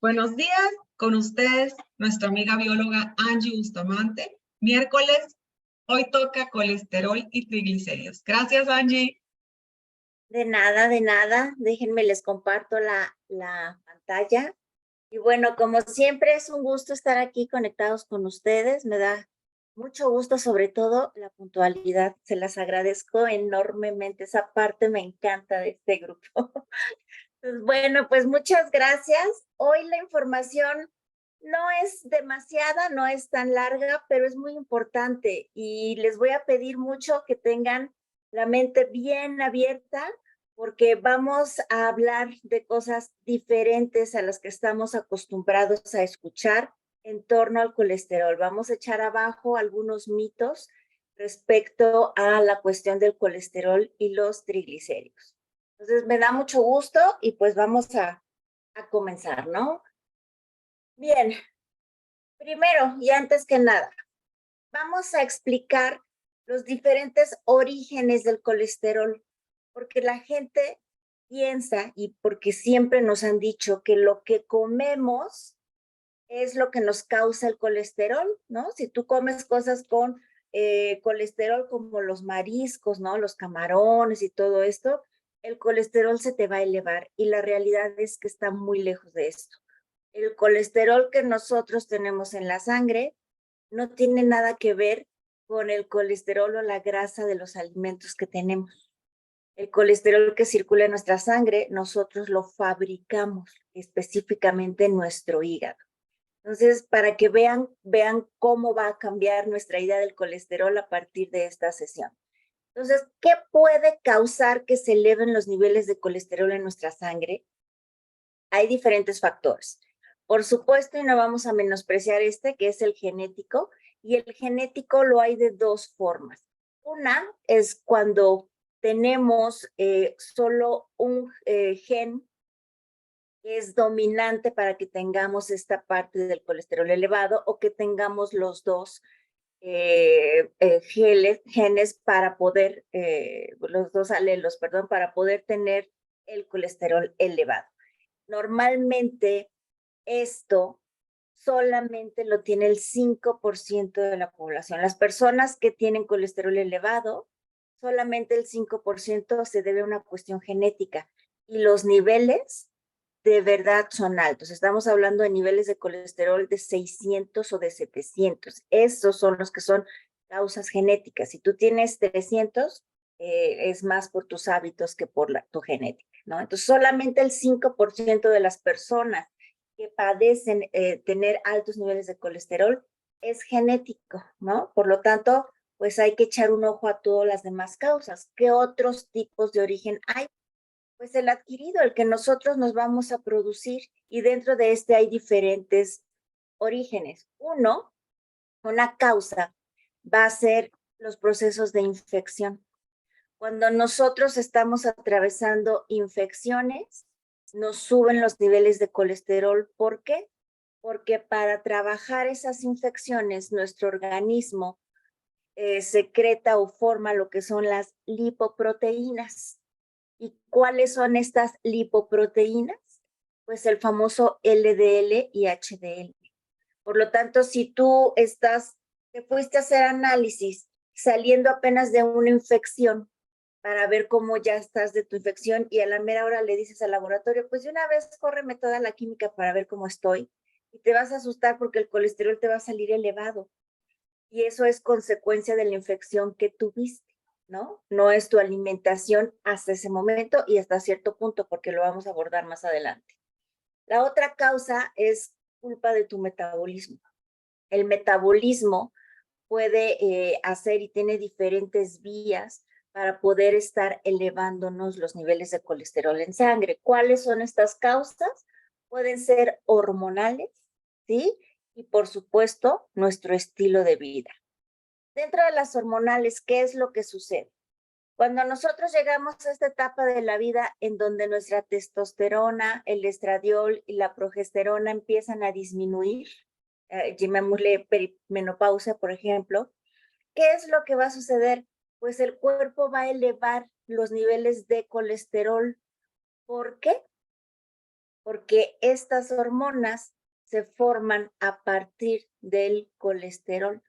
Buenos días, con ustedes, nuestra amiga bióloga Angie Bustamante. Miércoles, hoy toca colesterol y triglicéridos. Gracias, Angie. De nada, de nada. Déjenme les comparto la pantalla. Y bueno, como siempre, es un gusto estar aquí conectados con ustedes. Me da mucho gusto, sobre todo la puntualidad. Se las agradezco enormemente. Esa parte me encanta de este grupo. Bueno, pues muchas gracias. Hoy la información no es demasiada, no es tan larga, pero es muy importante y les voy a pedir mucho que tengan la mente bien abierta porque vamos a hablar de cosas diferentes a las que estamos acostumbrados a escuchar en torno al colesterol. Vamos a echar abajo algunos mitos respecto a la cuestión del colesterol y los triglicéridos. Entonces, me da mucho gusto y pues vamos a comenzar, ¿no? Bien, primero y antes que nada, vamos a explicar los diferentes orígenes del colesterol, porque la gente piensa y porque siempre nos han dicho que lo que comemos es lo que nos causa el colesterol, ¿no? Si tú comes cosas con colesterol como los mariscos, ¿no? Los camarones y todo esto, el colesterol se te va a elevar y la realidad es que está muy lejos de esto. El colesterol que nosotros tenemos en la sangre no tiene nada que ver con el colesterol o la grasa de los alimentos que tenemos. El colesterol que circula en nuestra sangre, nosotros lo fabricamos específicamente en nuestro hígado. Entonces, para que vean cómo va a cambiar nuestra idea del colesterol a partir de esta sesión. Entonces, ¿qué puede causar que se eleven los niveles de colesterol en nuestra sangre? Hay diferentes factores. Por supuesto, y no vamos a menospreciar que es el genético, y el genético lo hay de dos formas. Una es cuando tenemos solo un gen que es dominante para que tengamos esta parte del colesterol elevado o que tengamos los dos genes para poder, los dos alelos, perdón, para poder tener el colesterol elevado. Normalmente esto solamente lo tiene el 5% de la población. Las personas que tienen colesterol elevado, solamente el 5% se debe a una cuestión genética y los niveles de verdad son altos. Estamos hablando de niveles de colesterol de 600 o de 700. Esos son los que son causas genéticas. Si tú tienes 300, es más por tus hábitos que por tu genética, ¿no? Entonces, solamente el 5% de las personas que padecen tener altos niveles de colesterol es genético, ¿no? Por lo tanto, pues hay que echar un ojo a todas las demás causas. ¿Qué otros tipos de origen hay? Pues el adquirido, el que nosotros nos vamos a producir, y dentro de este hay diferentes orígenes. Una causa va a ser los procesos de infección. Cuando nosotros estamos atravesando infecciones, nos suben los niveles de colesterol. ¿Por qué? Porque para trabajar esas infecciones, nuestro organismo secreta o forma lo que son las lipoproteínas. ¿Y cuáles son estas lipoproteínas? Pues el famoso LDL y HDL. Por lo tanto, si tú te fuiste a hacer análisis saliendo apenas de una infección para ver cómo ya estás de tu infección y a la mera hora le dices al laboratorio, pues de una vez córreme toda la química para ver cómo estoy, y te vas a asustar porque el colesterol te va a salir elevado. Y eso es consecuencia de la infección que tuviste, ¿no? No es tu alimentación hasta ese momento y hasta cierto punto, porque lo vamos a abordar más adelante. La otra causa es culpa de tu metabolismo. El metabolismo puede hacer y tiene diferentes vías para poder estar elevándonos los niveles de colesterol en sangre. ¿Cuáles son estas causas? Pueden ser hormonales, ¿sí? Y por supuesto, nuestro estilo de vida. Dentro de las hormonales, ¿qué es lo que sucede? Cuando nosotros llegamos a esta etapa de la vida en donde nuestra testosterona, el estradiol y la progesterona empiezan a disminuir, llamémosle perimenopausia, por ejemplo, ¿qué es lo que va a suceder? Pues el cuerpo va a elevar los niveles de colesterol. ¿Por qué? porque estas hormonas se forman a partir del colesterol.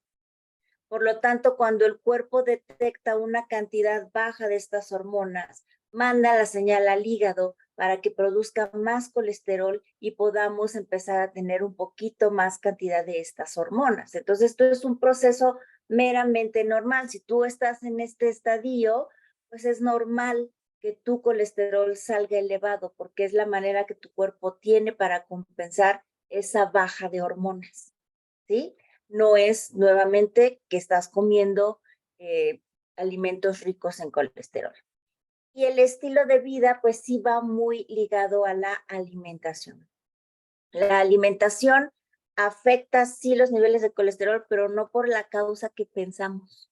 Por lo tanto, cuando el cuerpo detecta una cantidad baja de estas hormonas, manda la señal al hígado para que produzca más colesterol y podamos empezar a tener un poquito más cantidad de estas hormonas. Entonces, esto es un proceso meramente normal. Si tú estás en este estadio, pues es normal que tu colesterol salga elevado porque es la manera que tu cuerpo tiene para compensar esa baja de hormonas, ¿sí? No es nuevamente que estás comiendo alimentos ricos en colesterol. Y el estilo de vida, pues sí va muy ligado a la alimentación. La alimentación afecta sí los niveles de colesterol, pero no por la causa que pensamos,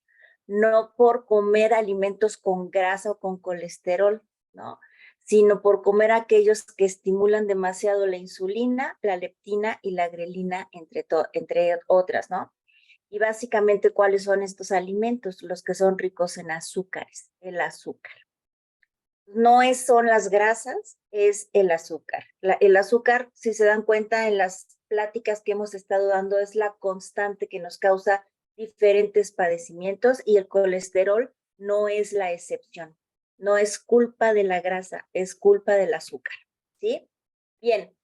no por comer alimentos con grasa o con colesterol, ¿no? Sino por comer aquellos que estimulan demasiado la insulina, la leptina y la grelina, entre otras, ¿no? Y básicamente, ¿cuáles son estos alimentos? Los que son ricos en azúcares, el azúcar. No son las grasas, es el azúcar. El azúcar, si se dan cuenta en las pláticas que hemos estado dando, es la constante que nos causa diferentes padecimientos y el colesterol no es la excepción. No es culpa de la grasa, es culpa del azúcar, ¿sí? Bien.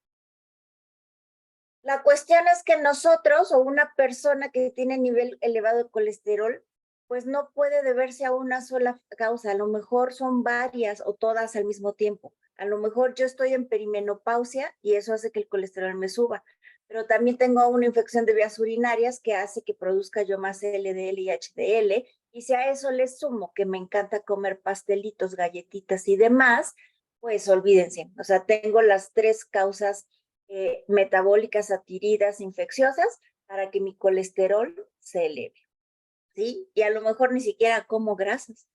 La cuestión es que nosotros o una persona que tiene nivel elevado de colesterol, pues no puede deberse a una sola causa, a lo mejor son varias o todas al mismo tiempo. A lo mejor yo estoy en perimenopausia y eso hace que el colesterol me suba, pero también tengo una infección de vías urinarias que hace que produzca yo más LDL y HDL, y si a eso le sumo que me encanta comer pastelitos, galletitas y demás, pues olvídense, o sea, tengo las tres causas metabólicas adquiridas infecciosas para que mi colesterol se eleve, ¿sí? Y a lo mejor ni siquiera como grasas.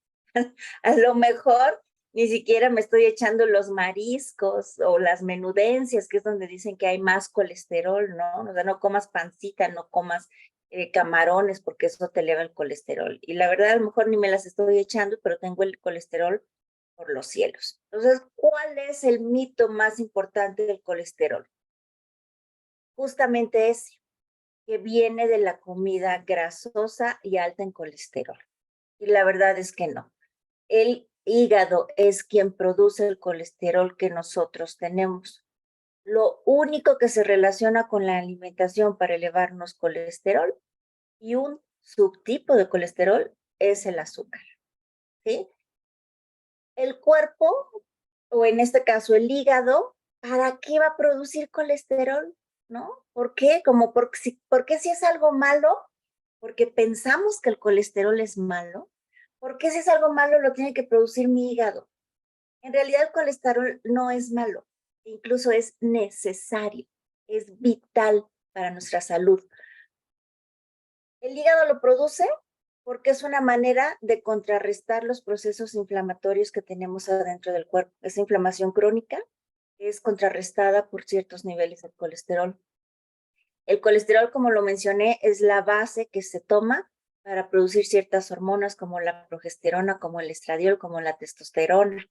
A lo mejor ni siquiera me estoy echando los mariscos o las menudencias, que es donde dicen que hay más colesterol, ¿no? O sea, no comas pancita, no comas camarones, porque eso te eleva el colesterol. Y la verdad, a lo mejor ni me las estoy echando, pero tengo el colesterol por los cielos. Entonces, ¿cuál es el mito más importante del colesterol? Justamente ese, que viene de la comida grasosa y alta en colesterol. Y la verdad es que no. El hígado es quien produce el colesterol que nosotros tenemos. Lo único que se relaciona con la alimentación para elevarnos colesterol y un subtipo de colesterol es el azúcar, ¿sí? El cuerpo, o en este caso el hígado, ¿para qué va a producir colesterol? ¿No? ¿Por qué? ¿Por qué si es algo malo? Porque pensamos que el colesterol es malo. ¿Por qué si es algo malo lo tiene que producir mi hígado? En realidad el colesterol no es malo, incluso es necesario, es vital para nuestra salud. El hígado lo produce porque es una manera de contrarrestar los procesos inflamatorios que tenemos adentro del cuerpo. Esa inflamación crónica es contrarrestada por ciertos niveles de colesterol. El colesterol, como lo mencioné, es la base que se toma para producir ciertas hormonas como la progesterona, como el estradiol, como la testosterona.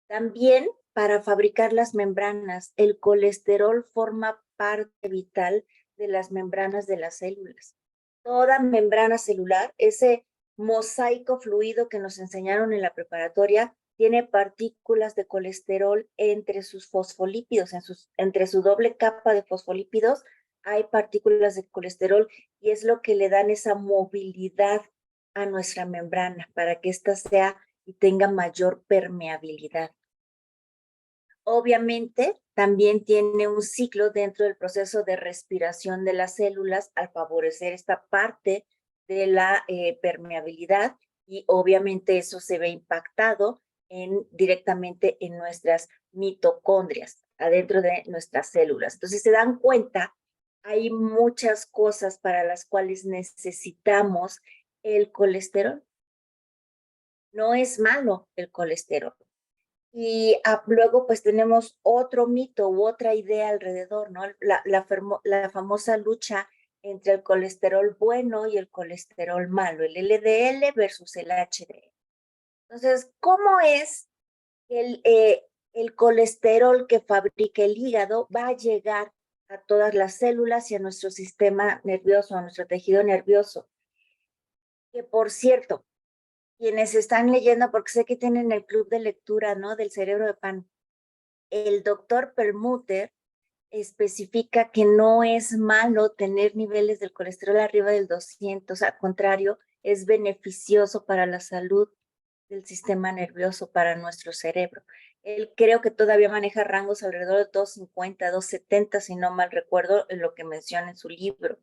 También para fabricar las membranas, el colesterol forma parte vital de las membranas de las células. Toda membrana celular, ese mosaico fluido que nos enseñaron en la preparatoria, tiene partículas de colesterol entre sus fosfolípidos, entre su doble capa de fosfolípidos, hay partículas de colesterol y es lo que le dan esa movilidad a nuestra membrana para que ésta sea y tenga mayor permeabilidad. Obviamente, también tiene un ciclo dentro del proceso de respiración de las células al favorecer esta parte de la permeabilidad y obviamente eso se ve impactado directamente en nuestras mitocondrias, adentro de nuestras células. Entonces, se dan cuenta, hay muchas cosas para las cuales necesitamos el colesterol. No es malo el colesterol. Y luego pues tenemos otro mito u otra idea alrededor, ¿no? La famosa lucha entre el colesterol bueno y el colesterol malo, el LDL versus el HDL. Entonces, ¿cómo es el colesterol que fabrica el hígado va a llegar a todas las células y a nuestro sistema nervioso, a nuestro tejido nervioso. Que por cierto, quienes están leyendo, porque sé que tienen el club de lectura, ¿no? Del cerebro de pan. El doctor Perlmutter especifica que no es malo tener niveles del colesterol arriba del 200, al contrario, es beneficioso para la salud del sistema nervioso, para nuestro cerebro. Él creo que todavía maneja rangos alrededor de 250, 270, si no mal recuerdo, en lo que menciona en su libro.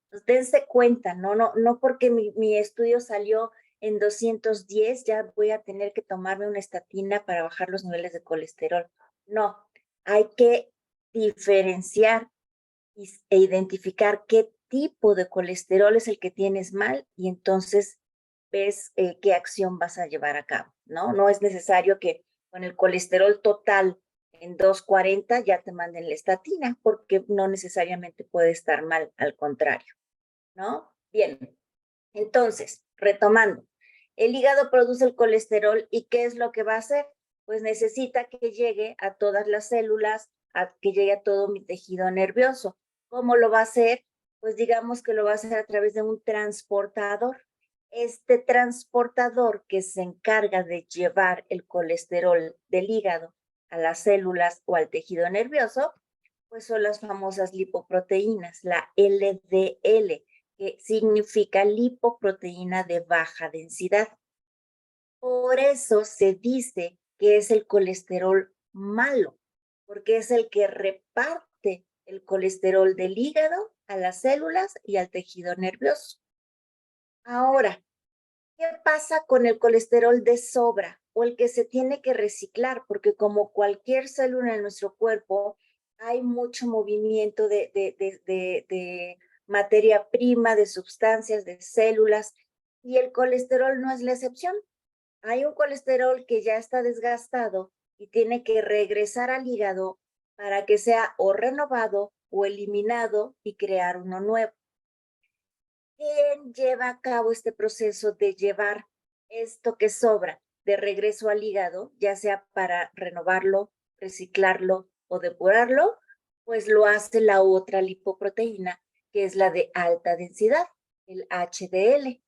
Entonces, dense cuenta, no porque mi estudio salió en 210, ya voy a tener que tomarme una estatina para bajar los niveles de colesterol. No, hay que diferenciar e identificar qué tipo de colesterol es el que tienes mal y entonces ves qué acción vas a llevar a cabo, ¿no? No es necesario que con el colesterol total en 240 ya te manden la estatina, porque no necesariamente puede estar mal, al contrario, ¿no? Bien, entonces, retomando, el hígado produce el colesterol y ¿qué es lo que va a hacer? Pues necesita que llegue a todas las células, que llegue a todo mi tejido nervioso. ¿Cómo lo va a hacer? Pues digamos que lo va a hacer a través de un transportador. Este transportador que se encarga de llevar el colesterol del hígado a las células o al tejido nervioso, pues son las famosas lipoproteínas, la LDL, que significa lipoproteína de baja densidad. Por eso se dice que es el colesterol malo, porque es el que reparte el colesterol del hígado a las células y al tejido nervioso. Ahora, ¿qué pasa con el colesterol de sobra o el que se tiene que reciclar? Porque como cualquier célula en nuestro cuerpo, hay mucho movimiento de materia prima, de sustancias, de células, y el colesterol no es la excepción. Hay un colesterol que ya está desgastado y tiene que regresar al hígado para que sea o renovado o eliminado y crear uno nuevo. ¿Quién lleva a cabo este proceso de llevar esto que sobra de regreso al hígado, ya sea para renovarlo, reciclarlo o depurarlo? Pues lo hace la otra lipoproteína, que es la de alta densidad, el HDL.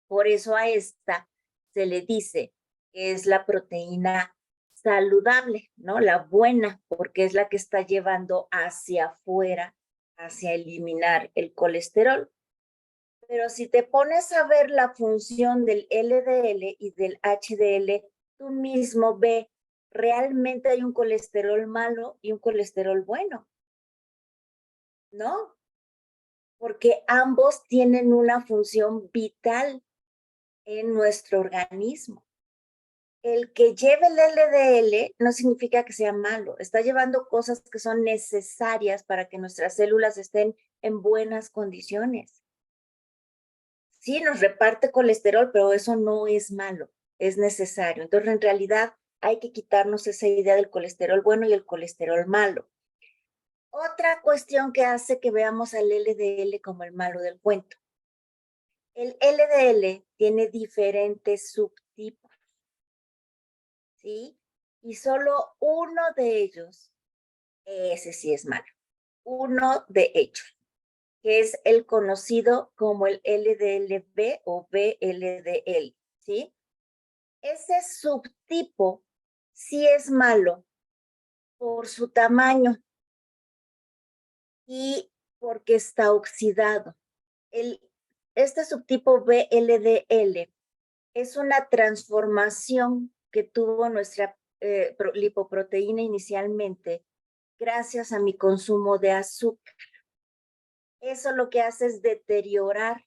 Por eso a esta se le dice que es la proteína saludable, ¿no? La buena, porque es la que está llevando hacia afuera, hacia eliminar el colesterol. Pero si te pones a ver la función del LDL y del HDL, tú mismo ve, realmente hay un colesterol malo y un colesterol bueno, ¿no? Porque ambos tienen una función vital en nuestro organismo. El que lleve el LDL no significa que sea malo, está llevando cosas que son necesarias para que nuestras células estén en buenas condiciones. Sí, nos reparte colesterol, pero eso no es malo, es necesario. Entonces, en realidad, hay que quitarnos esa idea del colesterol bueno y el colesterol malo. Otra cuestión que hace que veamos al LDL como el malo del cuento. El LDL tiene diferentes subtipos, ¿sí? Y solo uno de ellos, ese sí es malo. Uno de ellos, que es el conocido como el LDLB o VLDL, ¿sí? Ese subtipo sí es malo por su tamaño y porque está oxidado. Este subtipo VLDL es una transformación que tuvo nuestra lipoproteína inicialmente gracias a mi consumo de azúcar. Eso lo que hace es deteriorar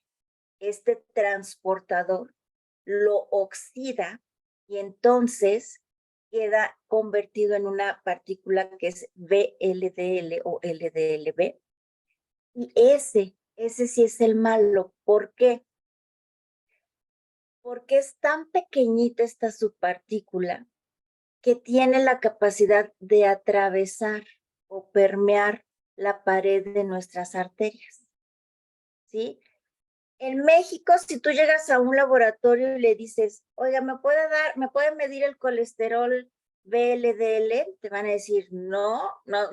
este transportador, lo oxida y entonces queda convertido en una partícula que es VLDL o LDLB. Y ese sí es el malo. ¿Por qué? Porque es tan pequeñita esta subpartícula que tiene la capacidad de atravesar o permear la pared de nuestras arterias, ¿sí? En México, si tú llegas a un laboratorio y le dices, oiga, ¿me puede medir el colesterol VLDL, te van a decir, no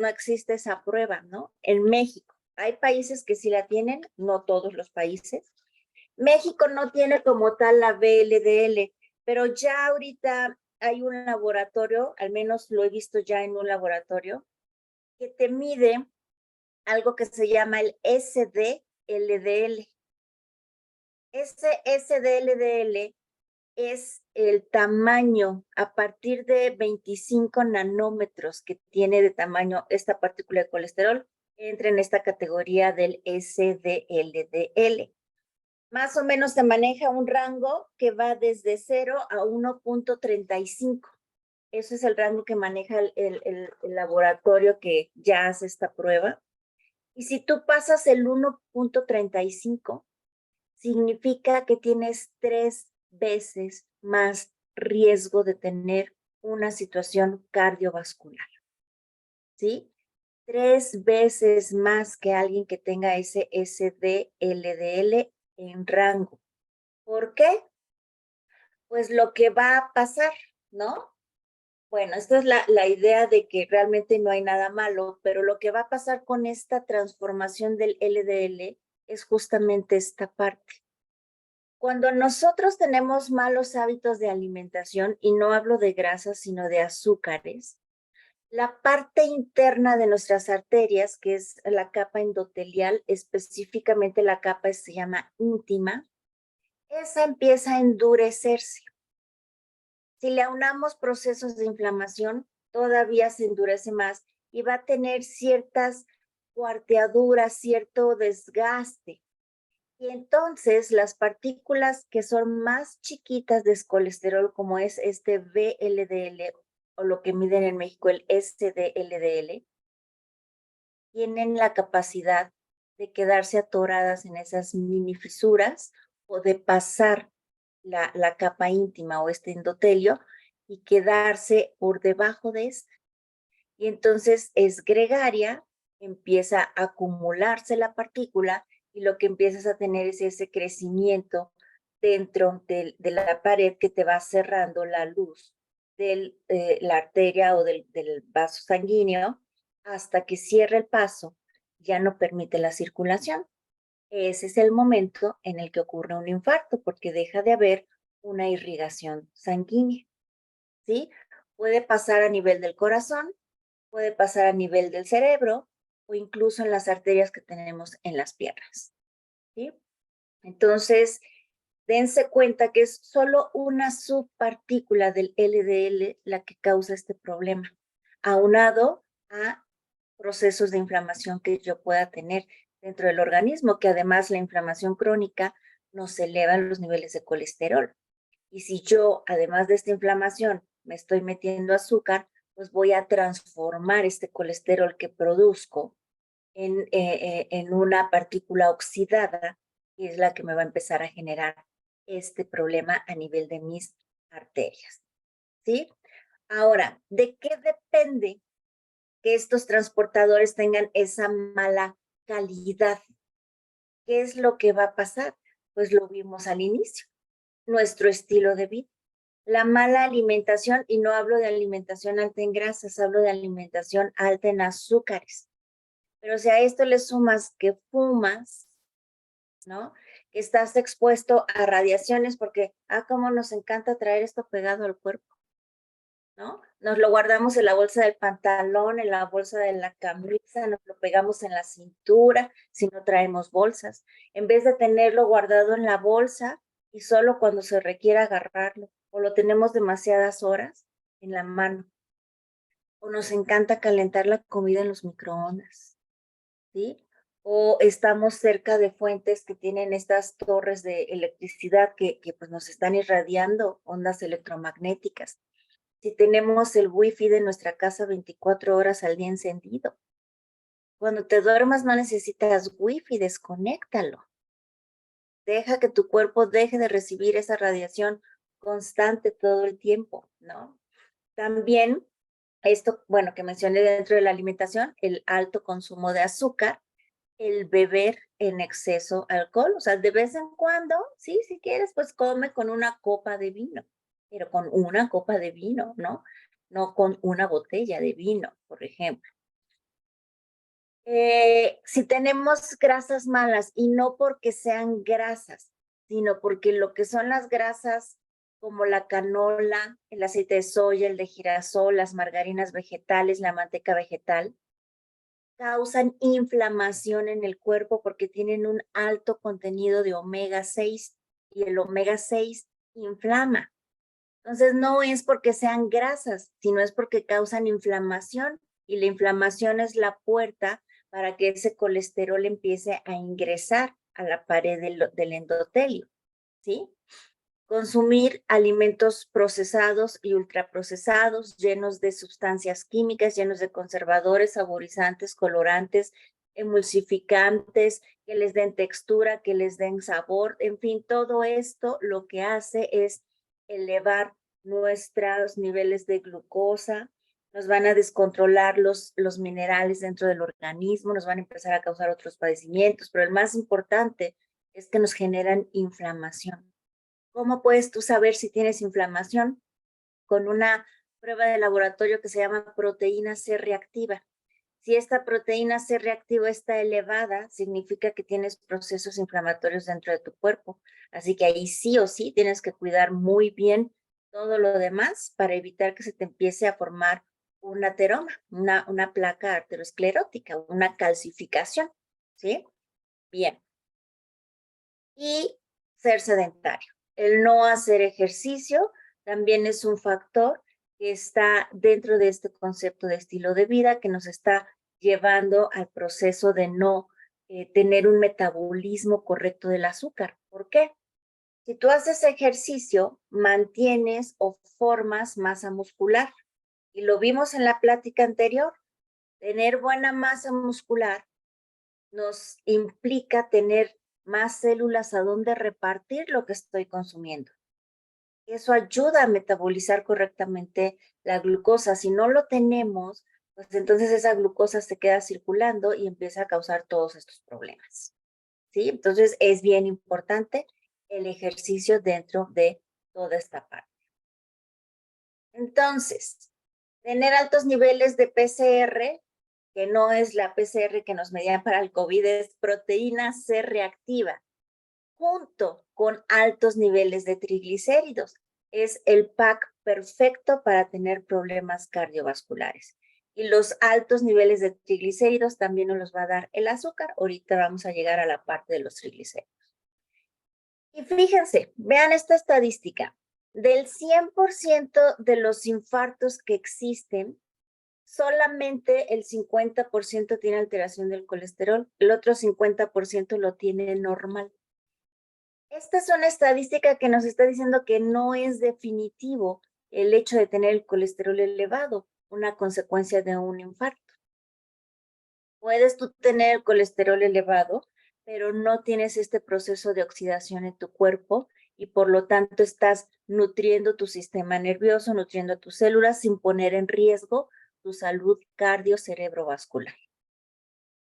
existe esa prueba, ¿no? En México. Hay países que sí la tienen, no todos los países. México no tiene como tal la VLDL, pero ya ahorita hay un laboratorio, al menos lo he visto ya en un laboratorio, que te mide algo que se llama el SDLDL. Ese SDLDL es el tamaño a partir de 25 nanómetros que tiene de tamaño esta partícula de colesterol, entra en esta categoría del SDLDL. Más o menos se maneja un rango que va desde 0 a 1.35. Ese es el rango que maneja el laboratorio que ya hace esta prueba. Y si tú pasas el 1.35, significa que tienes 3 veces más riesgo de tener una situación cardiovascular, ¿sí? 3 veces más que alguien que tenga ese SDLDL en rango. ¿Por qué? Pues lo que va a pasar, ¿no? Bueno, esta es la idea de que realmente no hay nada malo, pero lo que va a pasar con esta transformación del LDL es justamente esta parte. Cuando nosotros tenemos malos hábitos de alimentación, y no hablo de grasas, sino de azúcares, la parte interna de nuestras arterias, que es la capa endotelial, específicamente la capa que se llama íntima, esa empieza a endurecerse. Si le aunamos procesos de inflamación, todavía se endurece más y va a tener ciertas cuarteaduras, cierto desgaste. Y entonces las partículas que son más chiquitas de colesterol, como es este VLDL o lo que miden en México el SDLDL, tienen la capacidad de quedarse atoradas en esas mini fisuras o de pasar la capa íntima o este endotelio y quedarse por debajo de esta. Y entonces es gregaria, empieza a acumularse la partícula y lo que empiezas a tener es ese crecimiento dentro de la pared que te va cerrando la luz de la arteria o del vaso sanguíneo hasta que cierra el paso, ya no permite la circulación. Ese es el momento en el que ocurre un infarto porque deja de haber una irrigación sanguínea, ¿sí? Puede pasar a nivel del corazón, puede pasar a nivel del cerebro o incluso en las arterias que tenemos en las piernas, ¿sí? Entonces, dense cuenta que es solo una subpartícula del LDL la que causa este problema, aunado a procesos de inflamación que yo pueda tener dentro del organismo, que además la inflamación crónica nos eleva los niveles de colesterol. Y si yo, además de esta inflamación, me estoy metiendo azúcar, pues voy a transformar este colesterol que produzco en una partícula oxidada, y es la que me va a empezar a generar este problema a nivel de mis arterias, ¿sí? Ahora, ¿de qué depende que estos transportadores tengan esa mala calidad? ¿Qué es lo que va a pasar? Pues lo vimos al inicio, nuestro estilo de vida. La mala alimentación, y no hablo de alimentación alta en grasas, hablo de alimentación alta en azúcares. Pero si a esto le sumas que fumas, ¿no? Que estás expuesto a radiaciones, porque, cómo nos encanta traer esto pegado al cuerpo, ¿no? Nos lo guardamos en la bolsa del pantalón, en la bolsa de la camisa, nos lo pegamos en la cintura, si no traemos bolsas, en vez de tenerlo guardado en la bolsa y solo cuando se requiera agarrarlo, o lo tenemos demasiadas horas en la mano, o nos encanta calentar la comida en los microondas, ¿sí? O estamos cerca de fuentes que tienen estas torres de electricidad que pues nos están irradiando ondas electromagnéticas. Si tenemos el wifi de nuestra casa 24 horas al día encendido. Cuando te duermas no necesitas wifi, desconéctalo. Deja que tu cuerpo deje de recibir esa radiación constante todo el tiempo, ¿no? También esto, bueno, que mencioné dentro de la alimentación, el alto consumo de azúcar, el beber en exceso alcohol, o sea, de vez en cuando, sí, si quieres, pues come con una copa de vino, pero con una copa de vino, ¿no? no con una botella de vino, por ejemplo. Si tenemos grasas malas, y no porque sean grasas, sino porque lo que son las grasas como la canola, el aceite de soya, el de girasol, las margarinas vegetales, la manteca vegetal, causan inflamación en el cuerpo porque tienen un alto contenido de omega 6 y el omega 6 inflama. Entonces no es porque sean grasas, sino es porque causan inflamación y la inflamación es la puerta para que ese colesterol empiece a ingresar a la pared del endotelio, ¿sí? Consumir alimentos procesados y ultraprocesados, llenos de sustancias químicas, llenos de conservadores, saborizantes, colorantes, emulsificantes, que les den textura, que les den sabor, en fin, todo esto lo que hace es elevar nuestros niveles de glucosa, nos van a descontrolar los minerales dentro del organismo, nos van a empezar a causar otros padecimientos, pero el más importante es que nos generan inflamación. ¿Cómo puedes tú saber si tienes inflamación? Con una prueba de laboratorio que se llama proteína C reactiva. Si esta proteína C reactiva está elevada, significa que tienes procesos inflamatorios dentro de tu cuerpo. Así que ahí sí o sí tienes que cuidar muy bien todo lo demás para evitar que se te empiece a formar un ateroma, una placa arteriosclerótica, una calcificación, ¿sí? Bien. Y ser sedentario. El no hacer ejercicio también es un factor que está dentro de este concepto de estilo de vida que nos está llevando al proceso de no tener un metabolismo correcto del azúcar. ¿Por qué? Si tú haces ejercicio, mantienes o formas masa muscular. Y lo vimos en la plática anterior. Tener buena masa muscular nos implica tener más células a donde repartir lo que estoy consumiendo. Eso ayuda a metabolizar correctamente la glucosa. Si no lo tenemos, pues entonces esa glucosa se queda circulando y empieza a causar todos estos problemas, ¿sí? Entonces es bien importante el ejercicio dentro de toda esta parte. Entonces, tener altos niveles de PCR, que no es la PCR que nos medían para el COVID, es proteína C reactiva, junto con altos niveles de triglicéridos. Es el pack perfecto para tener problemas cardiovasculares. Y los altos niveles de triglicéridos también nos los va a dar el azúcar. Ahorita vamos a llegar a la parte de los triglicéridos. Y fíjense, vean esta estadística. Del 100% de los infartos que existen, solamente el 50% tiene alteración del colesterol, el otro 50% lo tiene normal. Esta es una estadística que nos está diciendo que no es definitivo el hecho de tener el colesterol elevado, una consecuencia de un infarto. Puedes tú tener el colesterol elevado, pero no tienes este proceso de oxidación en tu cuerpo y por lo tanto estás nutriendo tu sistema nervioso, nutriendo a tus células sin poner en riesgo tu salud cardio-cerebrovascular.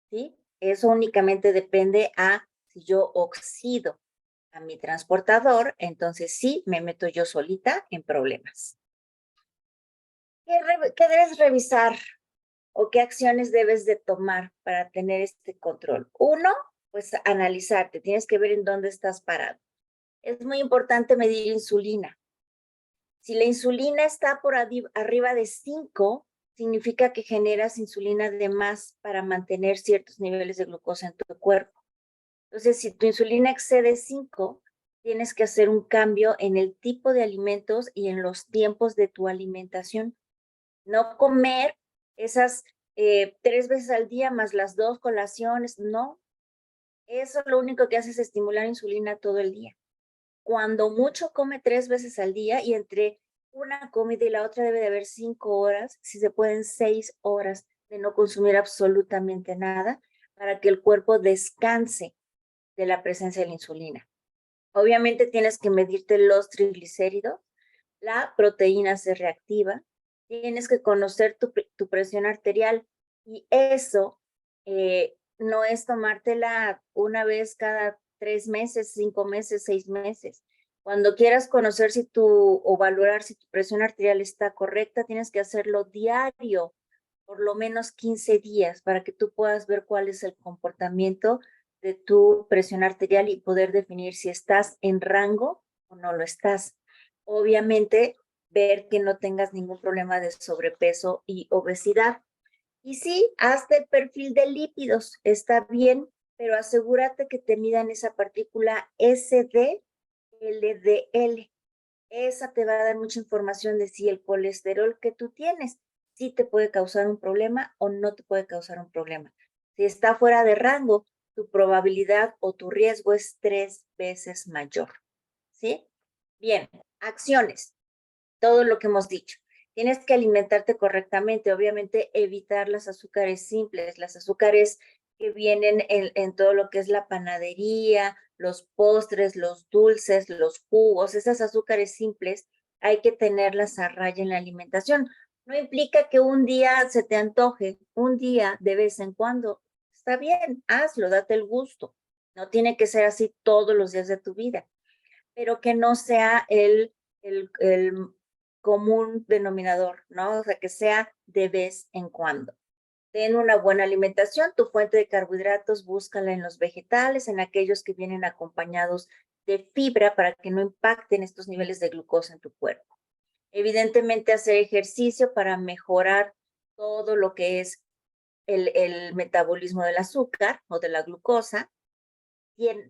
¿Sí? Eso únicamente depende a si yo oxido a mi transportador, entonces sí me meto yo solita en problemas. ¿Qué debes revisar o qué acciones debes de tomar para tener este control? Uno, pues analizarte, tienes que ver en dónde estás parado. Es muy importante medir insulina. Si la insulina está por arriba de 5, significa que generas insulina de más para mantener ciertos niveles de glucosa en tu cuerpo. Entonces, si tu insulina excede 5, tienes que hacer un cambio en el tipo de alimentos y en los tiempos de tu alimentación. No comer esas 3 veces al día más las 2 colaciones, no. Eso lo único que hace es estimular insulina todo el día. Cuando mucho come 3 veces al día y entre una comida y la otra debe de haber 5 horas, si se pueden 6 horas de no consumir absolutamente nada para que el cuerpo descanse de la presencia de la insulina. Obviamente tienes que medirte los triglicéridos, la proteína C reactiva, tienes que conocer tu presión arterial y eso no es tomártela una vez cada 3 meses, 5 meses, 6 meses. Cuando quieras conocer o valorar si tu presión arterial está correcta, tienes que hacerlo diario, por lo menos 15 días, para que tú puedas ver cuál es el comportamiento de tu presión arterial y poder definir si estás en rango o no lo estás. Obviamente, ver que no tengas ningún problema de sobrepeso y obesidad. Y sí, hazte el perfil de lípidos, está bien, pero asegúrate que te midan esa partícula SD-LDL. Esa te va a dar mucha información de si el colesterol que tú tienes sí te puede causar un problema o no te puede causar un problema. Si está fuera de rango, tu probabilidad o tu riesgo es 3 veces mayor. ¿Sí? Bien, acciones. Todo lo que hemos dicho. Tienes que alimentarte correctamente, obviamente evitar las azúcares simples, las azúcares que vienen en todo lo que es la panadería, los postres, los dulces, los jugos, esas azúcares simples, hay que tenerlas a raya en la alimentación. No implica que un día se te antoje, un día de vez en cuando. Está bien, hazlo, date el gusto. No tiene que ser así todos los días de tu vida, pero que no sea el común denominador, ¿no? O sea, que sea de vez en cuando. Ten una buena alimentación, tu fuente de carbohidratos, búscala en los vegetales, en aquellos que vienen acompañados de fibra para que no impacten estos niveles de glucosa en tu cuerpo. Evidentemente, hacer ejercicio para mejorar todo lo que es el metabolismo del azúcar o de la glucosa.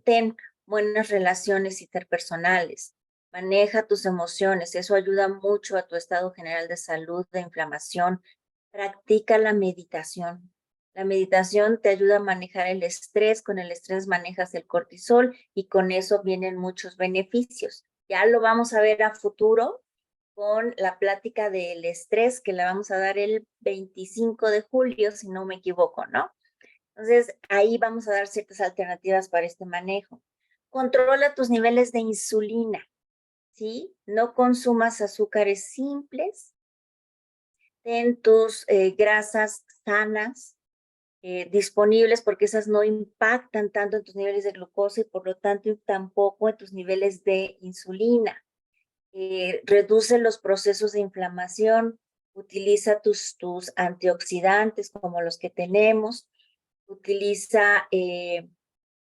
Ten buenas relaciones interpersonales. Maneja tus emociones. Eso ayuda mucho a tu estado general de salud, de inflamación. Practica la meditación. La meditación te ayuda a manejar el estrés. Con el estrés manejas el cortisol y con eso vienen muchos beneficios. Ya lo vamos a ver a futuro con la plática del estrés que la vamos a dar el 25 de julio, si no me equivoco, ¿no? Entonces, ahí vamos a dar ciertas alternativas para este manejo. Controla tus niveles de insulina, ¿sí? No consumas azúcares simples. Ten tus grasas sanas disponibles porque esas no impactan tanto en tus niveles de glucosa y por lo tanto tampoco en tus niveles de insulina. Reduce los procesos de inflamación. Utiliza tus antioxidantes como los que tenemos. Utiliza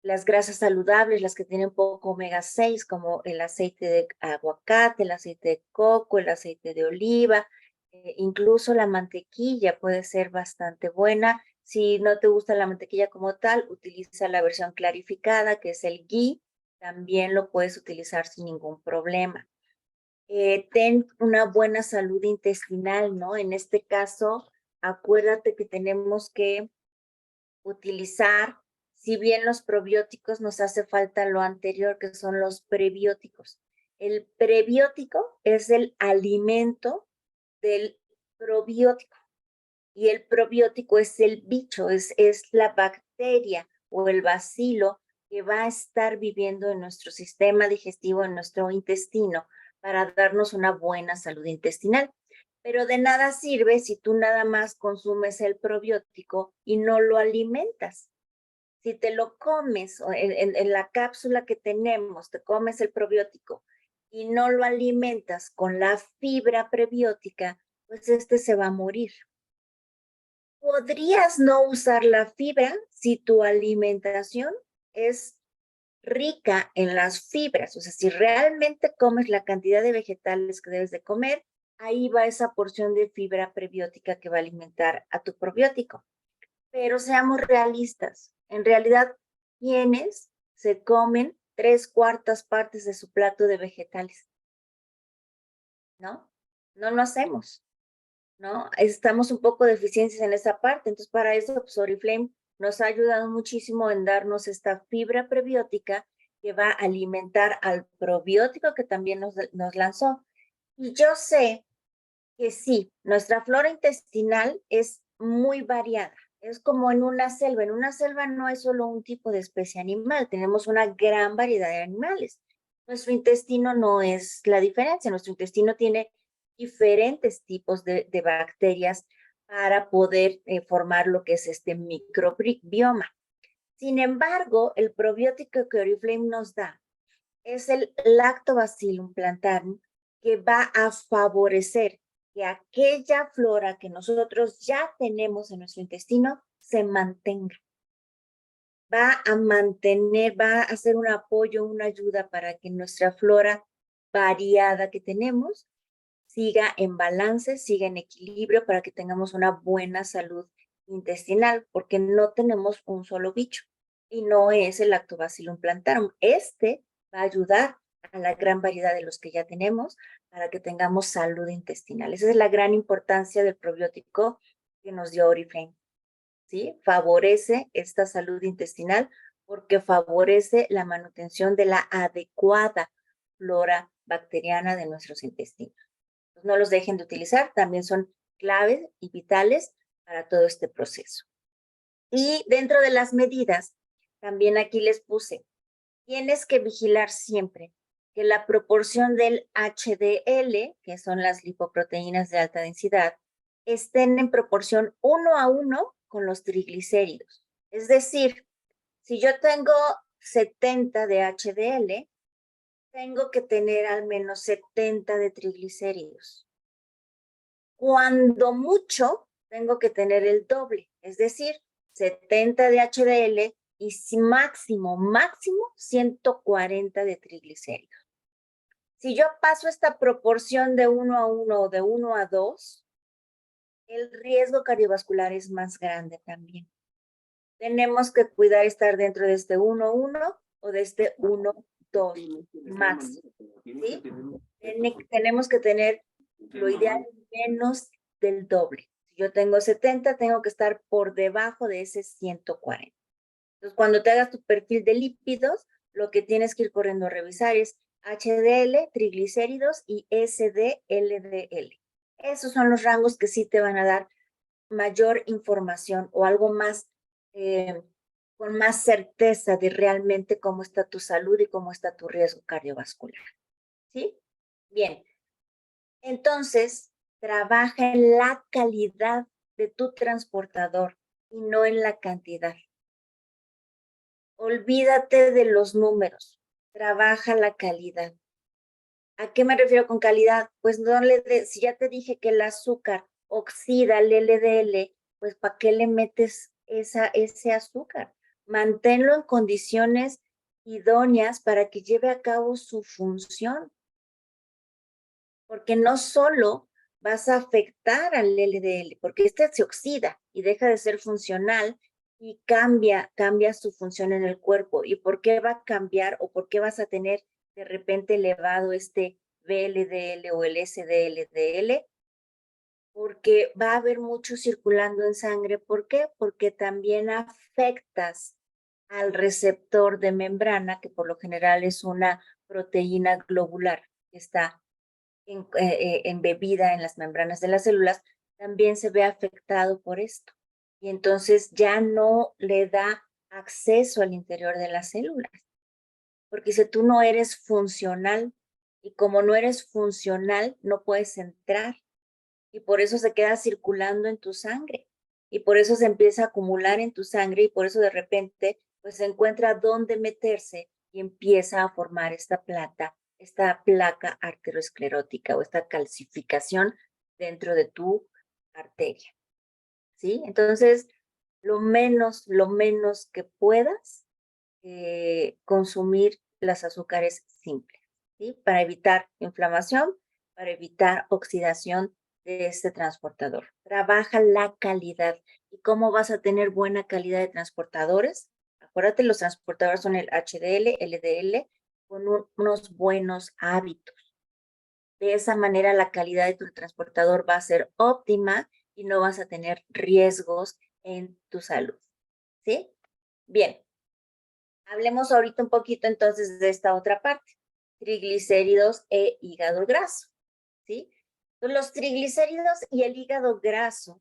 las grasas saludables, las que tienen poco omega 6, como el aceite de aguacate, el aceite de coco, el aceite de oliva, incluso la mantequilla puede ser bastante buena. Si no te gusta la mantequilla como tal, utiliza la versión clarificada, que es el ghee, también lo puedes utilizar sin ningún problema. Ten una buena salud intestinal, ¿no? En este caso, acuérdate que tenemos que utilizar, si bien los probióticos nos hace falta lo anterior, que son los prebióticos. El prebiótico es el alimento del probiótico y el probiótico es el bicho, es la bacteria o el bacilo que va a estar viviendo en nuestro sistema digestivo, en nuestro intestino, para darnos una buena salud intestinal. Pero de nada sirve si tú nada más consumes el probiótico y no lo alimentas. Si te lo comes en la cápsula que tenemos, te comes el probiótico y no lo alimentas con la fibra prebiótica, pues este se va a morir. Podrías no usar la fibra si tu alimentación es rica en las fibras. O sea, si realmente comes la cantidad de vegetales que debes de comer, ahí va esa porción de fibra prebiótica que va a alimentar a tu probiótico. Pero seamos realistas. En realidad, ¿quiénes se comen 3/4 partes de su plato de vegetales? ¿No? No lo hacemos, ¿no? Estamos un poco deficientes en esa parte. Entonces, para eso, pues, Oriflame nos ha ayudado muchísimo en darnos esta fibra prebiótica que va a alimentar al probiótico que también nos lanzó. Y yo sé que sí, nuestra flora intestinal es muy variada. Es como en una selva. En una selva no hay solo un tipo de especie animal, tenemos una gran variedad de animales. Nuestro intestino no es la diferencia. Nuestro intestino tiene diferentes tipos de bacterias para poder formar lo que es este microbioma. Sin embargo, el probiótico que Oriflame nos da es el Lactobacillus plantarum, que va a favorecer que aquella flora que nosotros ya tenemos en nuestro intestino se mantenga. Va a mantener, va a hacer un apoyo, una ayuda para que nuestra flora variada que tenemos siga en balance, siga en equilibrio para que tengamos una buena salud intestinal, porque no tenemos un solo bicho y no es el Lactobacillus plantarum. Este va a ayudar a la gran variedad de los que ya tenemos para que tengamos salud intestinal. Esa es la gran importancia del probiótico que nos dio Oriflame, ¿sí? Favorece esta salud intestinal porque favorece la manutención de la adecuada flora bacteriana de nuestros intestinos. No los dejen de utilizar, también son claves y vitales para todo este proceso. Y dentro de las medidas, también aquí les puse, tienes que vigilar siempre que la proporción del HDL, que son las lipoproteínas de alta densidad, estén en proporción 1:1 con los triglicéridos. Es decir, si yo tengo 70 de HDL, tengo que tener al menos 70 de triglicéridos. Cuando mucho, tengo que tener el doble, es decir, 70 de HDL y máximo 140 de triglicéridos. Si yo paso esta proporción de 1:1 o de 1:2, el riesgo cardiovascular es más grande también. Tenemos que cuidar estar dentro de este 1:1 o de este 1:2 máximo, ¿sí? Tenemos que tener lo ideal menos del doble. Si yo tengo 70, tengo que estar por debajo de ese 140. Entonces, cuando te hagas tu perfil de lípidos, lo que tienes que ir corriendo a revisar es HDL, triglicéridos y SD-LDL. Esos son los rangos que sí te van a dar mayor información o algo más, con más certeza de realmente cómo está tu salud y cómo está tu riesgo cardiovascular. ¿Sí? Bien. Entonces, trabaja en la calidad de tu transportador y no en la cantidad. Olvídate de los números, trabaja la calidad. ¿A qué me refiero con calidad? Pues no si ya te dije que el azúcar oxida el LDL, pues ¿para qué le metes ese azúcar? Manténlo en condiciones idóneas para que lleve a cabo su función. Porque no solo vas a afectar al LDL, porque este se oxida y deja de ser funcional y cambia su función en el cuerpo. ¿Y por qué va a cambiar o por qué vas a tener de repente elevado este VLDL o el SDLDL? Porque va a haber mucho circulando en sangre. ¿Por qué? Porque también afectas al receptor de membrana, que por lo general es una proteína globular que está embebida en las membranas de las células, también se ve afectado por esto. Y entonces ya no le da acceso al interior de las células. Porque si tú no eres funcional, y como no eres funcional, no puedes entrar. Y por eso se queda circulando en tu sangre. Y por eso se empieza a acumular en tu sangre y por eso de repente pues se encuentra dónde meterse y empieza a formar esta placa arteriosclerótica o esta calcificación dentro de tu arteria. ¿Sí? Entonces, lo menos que puedas consumir las azúcares simples, ¿sí? Para evitar inflamación, para evitar oxidación de este transportador. Trabaja la calidad. ¿Y cómo vas a tener buena calidad de transportadores? Acuérdate, los transportadores son el HDL, LDL, con unos buenos hábitos. De esa manera la calidad de tu transportador va a ser óptima y no vas a tener riesgos en tu salud. ¿Sí? Bien. Hablemos ahorita un poquito entonces de esta otra parte, triglicéridos e hígado graso, ¿sí? Entonces, los triglicéridos y el hígado graso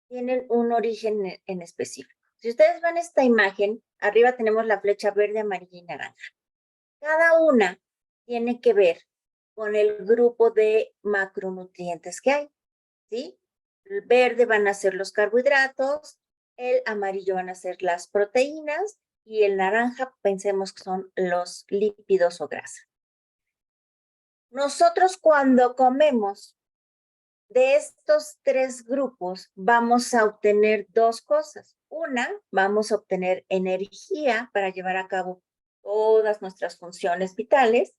tienen un origen en específico. Si ustedes ven esta imagen, arriba tenemos la flecha verde, amarilla y naranja. Cada una tiene que ver con el grupo de macronutrientes que hay, ¿sí? El verde van a ser los carbohidratos, el amarillo van a ser las proteínas y el naranja pensemos que son los lípidos o grasa. Nosotros cuando comemos de estos 3 grupos vamos a obtener 2 cosas. Una, vamos a obtener energía para llevar a cabo todas nuestras funciones vitales,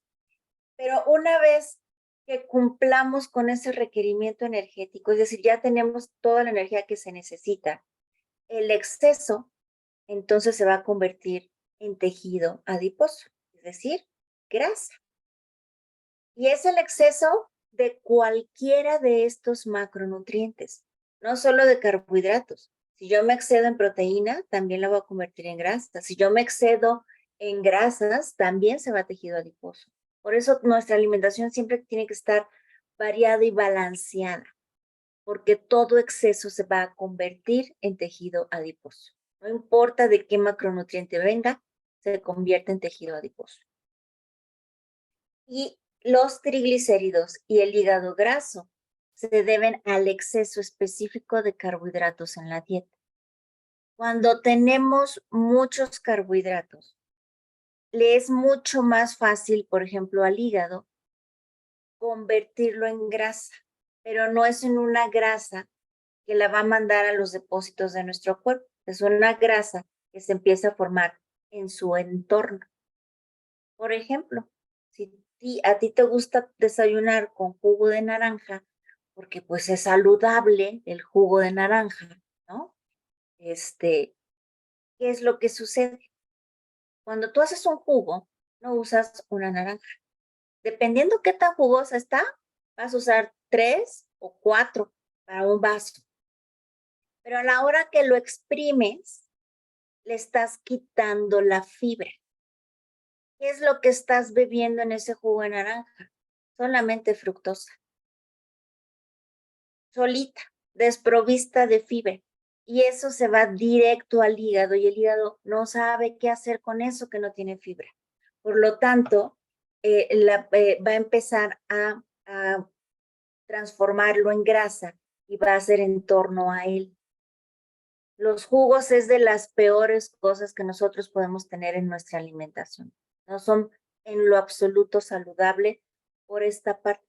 pero una vez que cumplamos con ese requerimiento energético, es decir, ya tenemos toda la energía que se necesita, el exceso entonces se va a convertir en tejido adiposo, es decir, grasa. Y es el exceso de cualquiera de estos macronutrientes, no solo de carbohidratos. Si yo me excedo en proteína, también la voy a convertir en grasa. Si yo me excedo en grasas, también se va a tejido adiposo. Por eso nuestra alimentación siempre tiene que estar variada y balanceada, porque todo exceso se va a convertir en tejido adiposo. No importa de qué macronutriente venga, se convierte en tejido adiposo. Y los triglicéridos y el hígado graso se deben al exceso específico de carbohidratos en la dieta. Cuando tenemos muchos carbohidratos, le es mucho más fácil, por ejemplo, al hígado, convertirlo en grasa, pero no es en una grasa que la va a mandar a los depósitos de nuestro cuerpo. Es una grasa que se empieza a formar en su entorno. Por ejemplo, si a ti te gusta desayunar con jugo de naranja, porque pues es saludable el jugo de naranja, ¿no? ¿Qué es lo que sucede? Cuando tú haces un jugo, no usas una naranja. Dependiendo qué tan jugosa está, vas a usar 3 o 4 para un vaso. Pero a la hora que lo exprimes, le estás quitando la fibra. ¿Qué es lo que estás bebiendo en ese jugo de naranja? Solamente fructosa. Solita, desprovista de fibra. Y eso se va directo al hígado y el hígado no sabe qué hacer con eso que no tiene fibra. Por lo tanto, va a empezar a transformarlo en grasa y va a ser en torno a él. Los jugos es de las peores cosas que nosotros podemos tener en nuestra alimentación. No son en lo absoluto saludable por esta parte.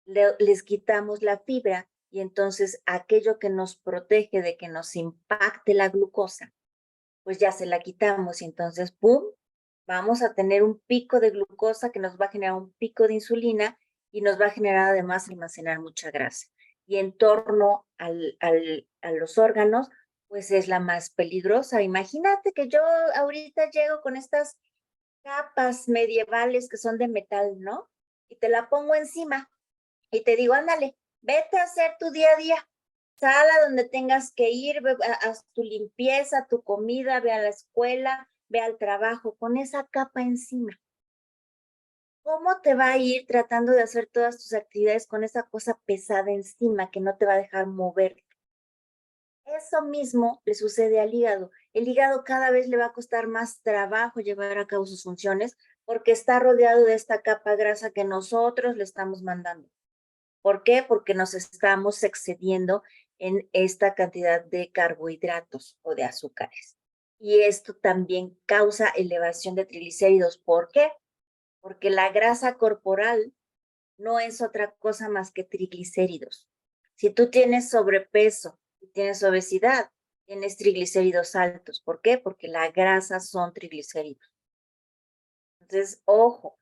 Les quitamos la fibra y entonces aquello que nos protege de que nos impacte la glucosa, pues ya se la quitamos y entonces, ¡pum!, vamos a tener un pico de glucosa que nos va a generar un pico de insulina y nos va a generar además almacenar mucha grasa. Y en torno a los órganos, pues es la más peligrosa. Imagínate que yo ahorita llego con estas capas medievales que son de metal, ¿no? Y te la pongo encima y te digo, ándale, vete a hacer tu día a día. Sal a donde tengas que ir, haz tu limpieza, tu comida, ve a la escuela, ve al trabajo, con esa capa encima. ¿Cómo te va a ir tratando de hacer todas tus actividades con esa cosa pesada encima que no te va a dejar mover? Eso mismo le sucede al hígado. El hígado cada vez le va a costar más trabajo llevar a cabo sus funciones porque está rodeado de esta capa grasa que nosotros le estamos mandando. ¿Por qué? Porque nos estamos excediendo en esta cantidad de carbohidratos o de azúcares. Y esto también causa elevación de triglicéridos. ¿Por qué? Porque la grasa corporal no es otra cosa más que triglicéridos. Si tú tienes sobrepeso y tienes obesidad, tienes triglicéridos altos. ¿Por qué? Porque la grasa son triglicéridos. Entonces, ojo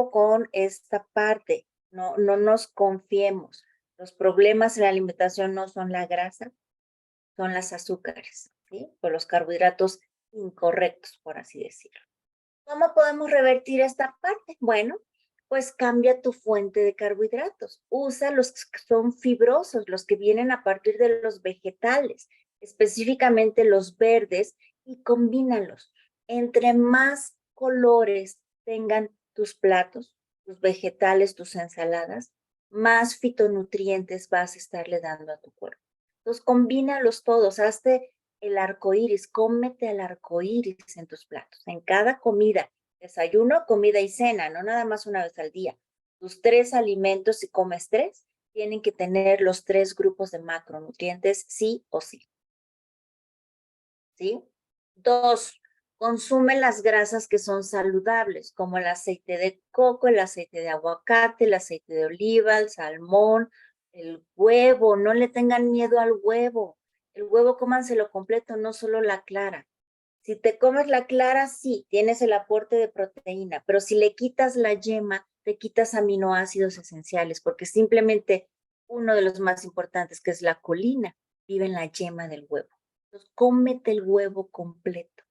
con esta parte. No nos confiemos. Los problemas en la alimentación no son la grasa, son las azúcares, ¿sí? O los carbohidratos incorrectos, por así decirlo. ¿Cómo podemos revertir esta parte? Bueno, pues cambia tu fuente de carbohidratos. Usa los que son fibrosos, los que vienen a partir de los vegetales, específicamente los verdes, y combínalos. Entre más colores tengan tus platos, tus vegetales, tus ensaladas, más fitonutrientes vas a estarle dando a tu cuerpo. Entonces, combínalos todos, hazte el arco iris, cómete el arco iris en tus platos, en cada comida, desayuno, comida y cena, no nada más una vez al día. Tus 3 alimentos, si comes 3, tienen que tener los 3 grupos de macronutrientes, sí o sí. ¿Sí? 2, consume las grasas que son saludables, como el aceite de coco, el aceite de aguacate, el aceite de oliva, el salmón, el huevo. No le tengan miedo al huevo. El huevo cómanselo completo, no solo la clara. Si te comes la clara, sí, tienes el aporte de proteína, pero si le quitas la yema, te quitas aminoácidos esenciales, porque simplemente uno de los más importantes, que es la colina, vive en la yema del huevo. Entonces, cómete el huevo completo,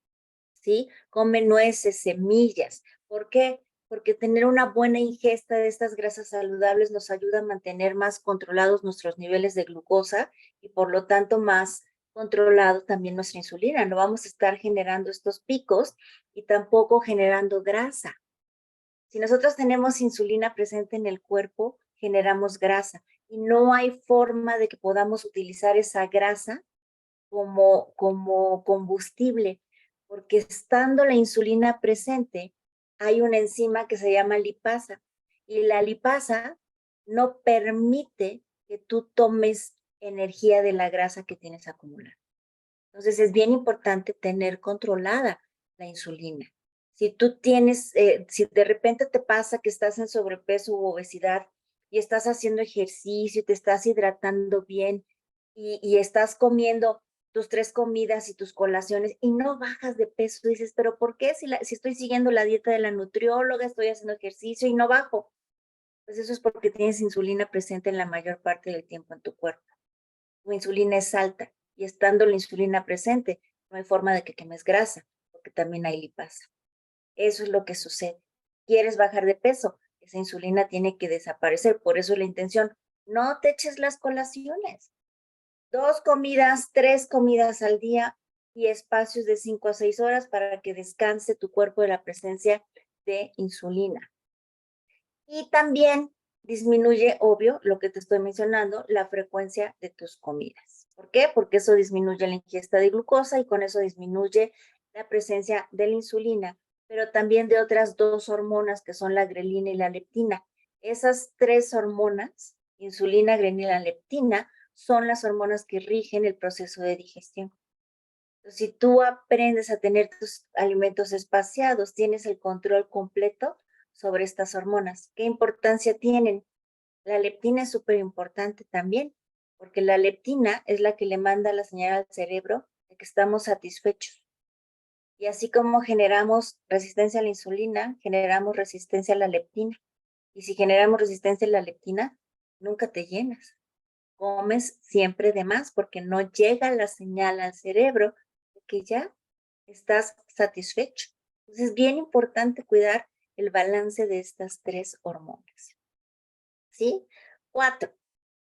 ¿sí? Come nueces, semillas. ¿Por qué? Porque tener una buena ingesta de estas grasas saludables nos ayuda a mantener más controlados nuestros niveles de glucosa y por lo tanto más controlado también nuestra insulina. No vamos a estar generando estos picos y tampoco generando grasa. Si nosotros tenemos insulina presente en el cuerpo, generamos grasa y no hay forma de que podamos utilizar esa grasa como combustible, porque estando la insulina presente, hay una enzima que se llama lipasa y la lipasa no permite que tú tomes energía de la grasa que tienes acumulada. Entonces es bien importante tener controlada la insulina. Si tú tienes, si de repente te pasa que estás en sobrepeso u obesidad y estás haciendo ejercicio y te estás hidratando bien y estás comiendo tus 3 comidas y tus colaciones y no bajas de peso, dices, pero ¿por qué? Si estoy siguiendo la dieta de la nutrióloga, estoy haciendo ejercicio y no bajo. Pues eso es porque tienes insulina presente en la mayor parte del tiempo en tu cuerpo. Tu insulina es alta y estando la insulina presente, no hay forma de que quemes grasa, porque también hay lipasa. Eso es lo que sucede. ¿Quieres bajar de peso? Esa insulina tiene que desaparecer. Por eso la intención, no te eches las colaciones. 2 comidas, 3 comidas al día y espacios de 5 a 6 horas para que descanse tu cuerpo de la presencia de insulina. Y también disminuye, obvio, lo que te estoy mencionando, la frecuencia de tus comidas. ¿Por qué? Porque eso disminuye la ingesta de glucosa y con eso disminuye la presencia de la insulina, pero también de otras 2 hormonas que son la grelina y la leptina. Esas 3 hormonas, insulina, grelina y leptina, son las hormonas que rigen el proceso de digestión. Entonces, si tú aprendes a tener tus alimentos espaciados, tienes el control completo sobre estas hormonas. ¿Qué importancia tienen? La leptina es súper importante también, porque la leptina es la que le manda la señal al cerebro de que estamos satisfechos. Y así como generamos resistencia a la insulina, generamos resistencia a la leptina. Y si generamos resistencia a la leptina, nunca te llenas. Comes siempre de más porque no llega la señal al cerebro de que ya estás satisfecho. Entonces es bien importante cuidar el balance de estas 3 hormonas. ¿Sí? 4.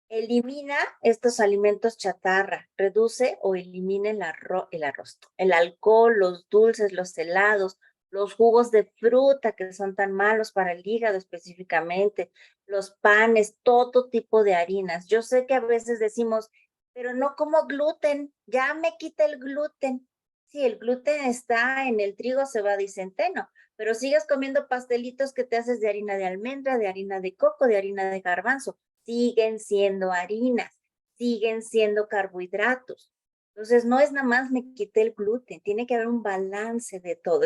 Elimina estos alimentos chatarra, reduce o elimina el alcohol, los dulces, los helados, los jugos de fruta que son tan malos para el hígado específicamente, los panes, todo tipo de harinas. Yo sé que a veces decimos, pero no como gluten, ya me quita el gluten. Sí, el gluten está en el trigo, cebada y centeno, pero sigues comiendo pastelitos que te haces de harina de almendra, de harina de coco, de harina de garbanzo. Siguen siendo harinas, siguen siendo carbohidratos. Entonces, no es nada más me quité el gluten, tiene que haber un balance de todo.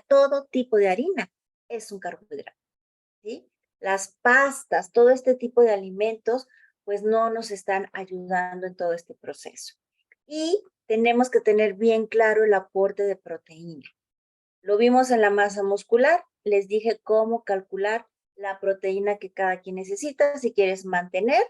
Todo tipo de harina es un carbohidrato, ¿sí? Las pastas, todo este tipo de alimentos, pues no nos están ayudando en todo este proceso. Y tenemos que tener bien claro el aporte de proteína. Lo vimos en la masa muscular, les dije cómo calcular la proteína que cada quien necesita. Si quieres mantener,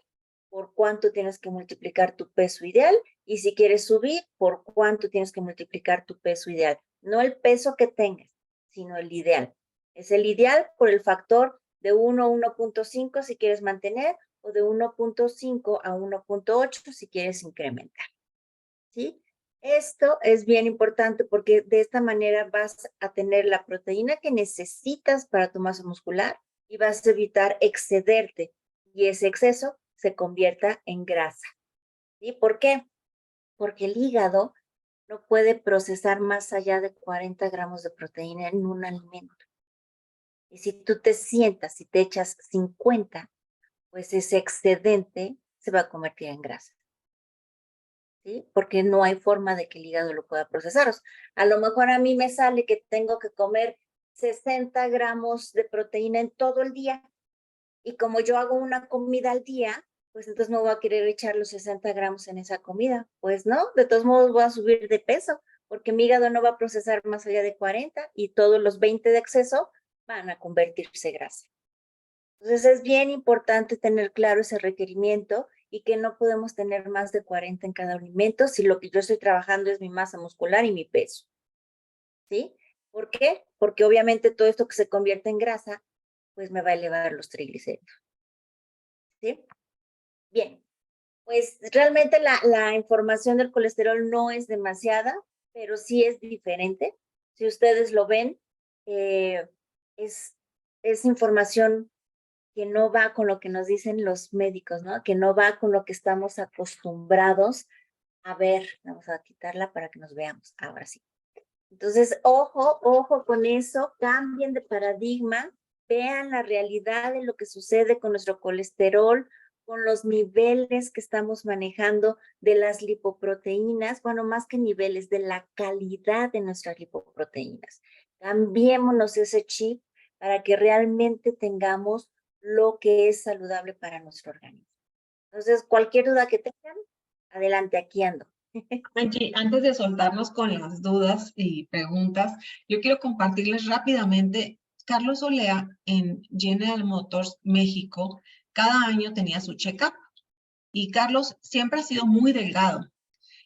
por cuánto tienes que multiplicar tu peso ideal, y si quieres subir, por cuánto tienes que multiplicar tu peso ideal. No el peso que tengas, sino el ideal. Es el ideal por el factor de 1 a 1.5 si quieres mantener, o de 1.5 a 1.8 si quieres incrementar. ¿Sí? Esto es bien importante porque de esta manera vas a tener la proteína que necesitas para tu masa muscular y vas a evitar excederte y ese exceso se convierta en grasa. ¿Sí? ¿Por qué? Porque el hígado no puede procesar más allá de 40 gramos de proteína en un alimento. Y si tú te sientas y te echas 50, pues ese excedente se va a convertir en grasa. ¿sí? Porque no hay forma de que el hígado lo pueda procesar. A lo mejor a mí me sale que tengo que comer 60 gramos de proteína en todo el día. Y como yo hago una comida al día, pues entonces no voy a querer echar los 60 gramos en esa comida. Pues no, de todos modos voy a subir de peso, porque mi hígado no va a procesar más allá de 40 y todos los 20 de exceso van a convertirse en grasa. Entonces es bien importante tener claro ese requerimiento y que no podemos tener más de 40 en cada alimento si lo que yo estoy trabajando es mi masa muscular y mi peso. ¿Sí? ¿Por qué? Porque obviamente todo esto que se convierte en grasa, pues me va a elevar los triglicéridos. ¿Sí? Bien, pues realmente la información del colesterol no es demasiada, pero sí es diferente. Si ustedes lo ven, es información que no va con lo que nos dicen los médicos, ¿no? Que no va con lo que estamos acostumbrados a ver. Vamos a quitarla para que nos veamos. Ahora sí. Entonces, ojo con eso, cambien de paradigma, vean la realidad de lo que sucede con nuestro colesterol, con los niveles que estamos manejando de las lipoproteínas, bueno, más que niveles, de la calidad de nuestras lipoproteínas. Cambiémonos ese chip para que realmente tengamos lo que es saludable para nuestro organismo. Entonces, cualquier duda que tengan, adelante, aquí ando. Angie, antes de soltarnos con las dudas y preguntas, yo quiero compartirles rápidamente, Carlos Olea en General Motors México, cada año tenía su check-up y Carlos siempre ha sido muy delgado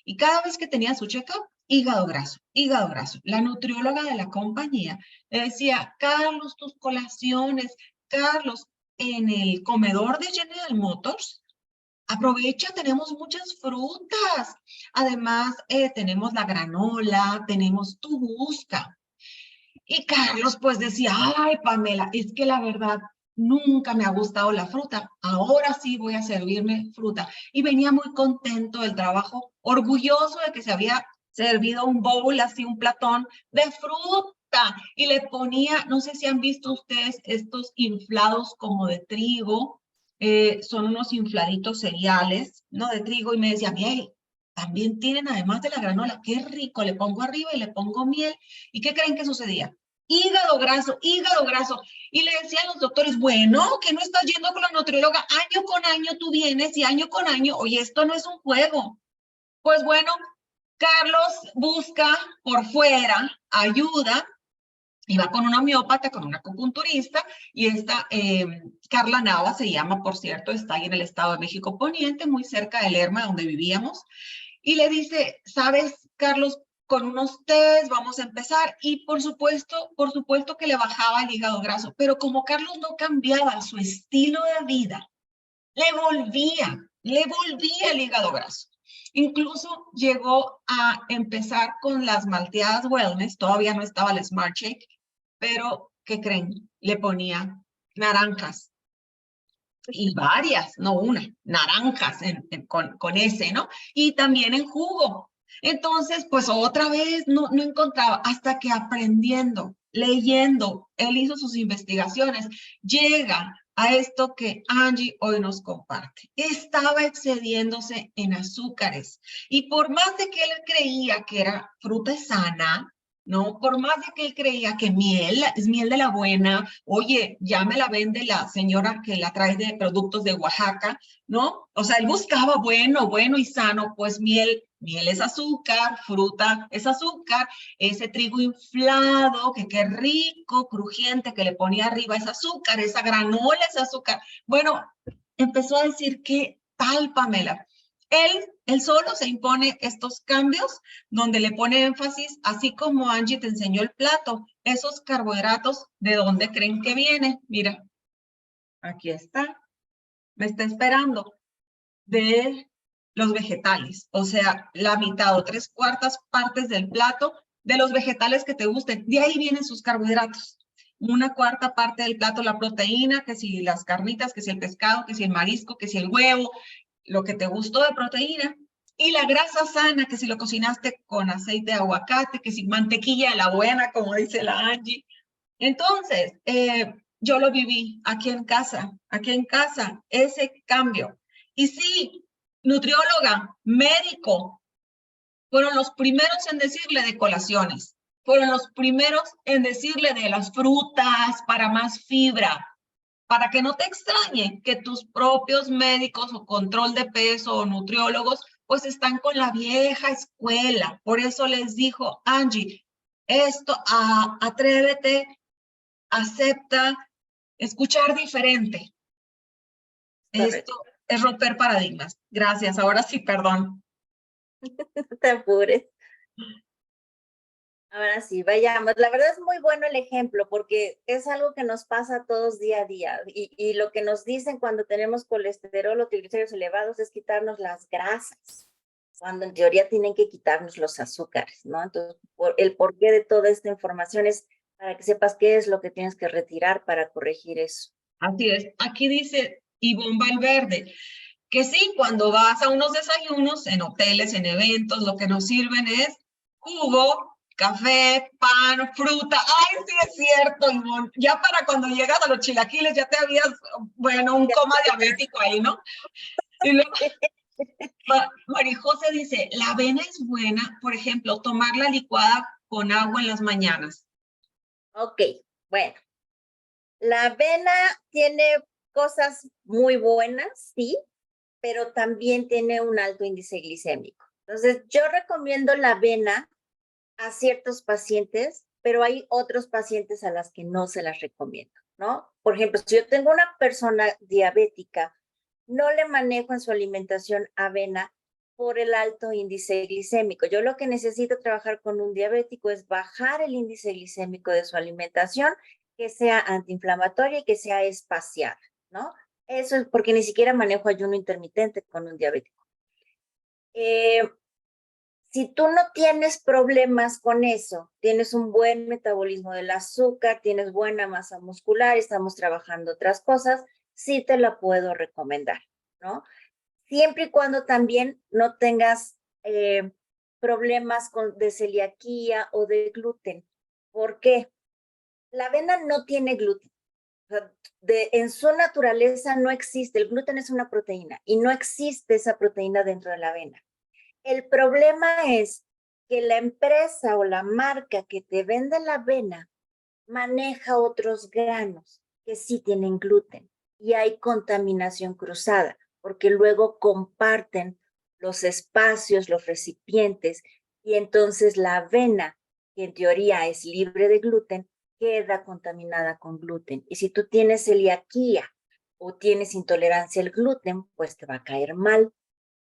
y cada vez que tenía su check-up, hígado graso, hígado graso. La nutrióloga de la compañía le decía, Carlos, tus colaciones, Carlos, en el comedor de General Motors, aprovecha, tenemos muchas frutas. Además, tenemos la granola, tenemos tu busca. Y Carlos pues decía, ay, Pamela, es que la verdad nunca me ha gustado la fruta. Ahora sí voy a servirme fruta. Y venía muy contento del trabajo, orgulloso de que se había servido un bowl, así un platón de fruta. Y le ponía, no sé si han visto ustedes estos inflados como de trigo, son unos infladitos cereales, ¿no? De trigo. Y me decía, miel, también tienen además de la granola, qué rico, le pongo arriba y le pongo miel. ¿Y qué creen que sucedía? Hígado graso, hígado graso. Y le decían los doctores, bueno, que no estás yendo con la nutrióloga, año con año tú vienes y año con año, oye, esto no es un juego. Pues bueno, Carlos busca por fuera ayuda y va con una homeópata, con una acupunturista, y esta Carla Nava se llama, por cierto, está ahí en el Estado de México Poniente, muy cerca de Lerma, donde vivíamos, y le dice, ¿sabes, Carlos? Con unos test vamos a empezar, y por supuesto que le bajaba el hígado graso, pero como Carlos no cambiaba su estilo de vida, le volvía el hígado graso. Incluso llegó a empezar con las malteadas wellness, todavía no estaba el Smart Shake, pero ¿qué creen? Le ponía naranjas, y varias, no una, naranjas con ese, ¿no? Y también en jugo. Entonces, pues otra vez no encontraba, hasta que aprendiendo, leyendo, él hizo sus investigaciones, llega a esto que Angie hoy nos comparte. Estaba excediéndose en azúcares y por más de que él creía que era fruta sana, ¿no? Por más de que él creía que miel es miel de la buena, oye, ya me la vende la señora que la trae de productos de Oaxaca, ¿no? O sea, él buscaba bueno y sano, pues miel es azúcar, fruta es azúcar, ese trigo inflado, que qué rico, crujiente, que le ponía arriba es azúcar, esa granola es azúcar. Bueno, empezó a decir, ¿qué tal, Pamela? Él solo se impone estos cambios donde le pone énfasis, así como Angie te enseñó el plato, esos carbohidratos, ¿de dónde creen que viene? Mira, aquí está, me está esperando, de los vegetales, o sea, la mitad o 3/4 partes del plato de los vegetales que te gusten, de ahí vienen sus carbohidratos. 1/4 parte del plato la proteína, que si las carnitas, que si el pescado, que si el marisco, que si el huevo, lo que te gustó de proteína, y la grasa sana, que si lo cocinaste con aceite de aguacate, que si mantequilla de la buena, como dice la Angie. Entonces, yo lo viví aquí en casa, ese cambio. Y sí, nutrióloga, médico, fueron los primeros en decirle de colaciones, fueron los primeros en decirle de las frutas para más fibra, para que no te extrañe que tus propios médicos o control de peso o nutriólogos pues están con la vieja escuela. Por eso les dijo Angie, esto, atrévete, acepta, escuchar diferente. Correcto. Esto es romper paradigmas. Gracias. Ahora sí, perdón. No te apures. Ahora sí, vayamos. La verdad es muy bueno el ejemplo porque es algo que nos pasa a todos día a día y lo que nos dicen cuando tenemos colesterol o triglicéridos elevados es quitarnos las grasas, cuando en teoría tienen que quitarnos los azúcares, ¿no? Entonces, el porqué de toda esta información es para que sepas qué es lo que tienes que retirar para corregir eso. Así es. Aquí dice Ivonne Valverde que sí, cuando vas a unos desayunos en hoteles, en eventos, lo que nos sirven es jugo, café, pan, fruta. Ay, sí es cierto, Ivonne. Ya para cuando llegas a los chilaquiles ya te habías, bueno, un coma diabético ahí, ¿no? Y luego Marijose dice, la avena es buena, por ejemplo, tomarla licuada con agua en las mañanas. Ok, bueno. La avena tiene cosas muy buenas, sí, pero también tiene un alto índice glicémico. Entonces, yo recomiendo la avena a ciertos pacientes, pero hay otros pacientes a las que no se las recomiendo, ¿no? Por ejemplo, si yo tengo una persona diabética, no le manejo en su alimentación avena por el alto índice glicémico. Yo lo que necesito trabajar con un diabético es bajar el índice glicémico de su alimentación, que sea antiinflamatoria y que sea espaciada, ¿no? Eso es porque ni siquiera manejo ayuno intermitente con un diabético. Si tú no tienes problemas con eso, tienes un buen metabolismo del azúcar, tienes buena masa muscular, estamos trabajando otras cosas, sí te la puedo recomendar, ¿no? Siempre y cuando también no tengas problemas de celiaquía o de gluten. ¿Por qué? La avena no tiene gluten. O sea, en su naturaleza no existe, el gluten es una proteína y no existe esa proteína dentro de la avena. El problema es que la empresa o la marca que te vende la avena maneja otros granos que sí tienen gluten y hay contaminación cruzada, porque luego comparten los espacios, los recipientes, y entonces la avena, que en teoría es libre de gluten, queda contaminada con gluten. Y si tú tienes celiaquía o tienes intolerancia al gluten, pues te va a caer mal,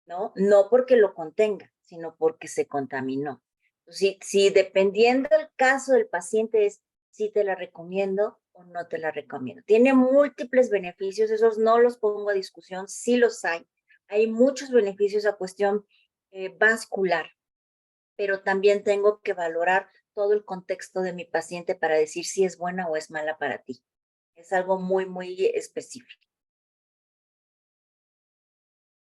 ¿no? No porque lo contenga, sino porque se contaminó. Si dependiendo del caso del paciente es si te la recomiendo o no te la recomiendo. Tiene múltiples beneficios, esos no los pongo a discusión, sí los hay. Hay muchos beneficios a cuestión vascular, pero también tengo que valorar todo el contexto de mi paciente para decir si es buena o es mala para ti. Es algo muy, muy específico.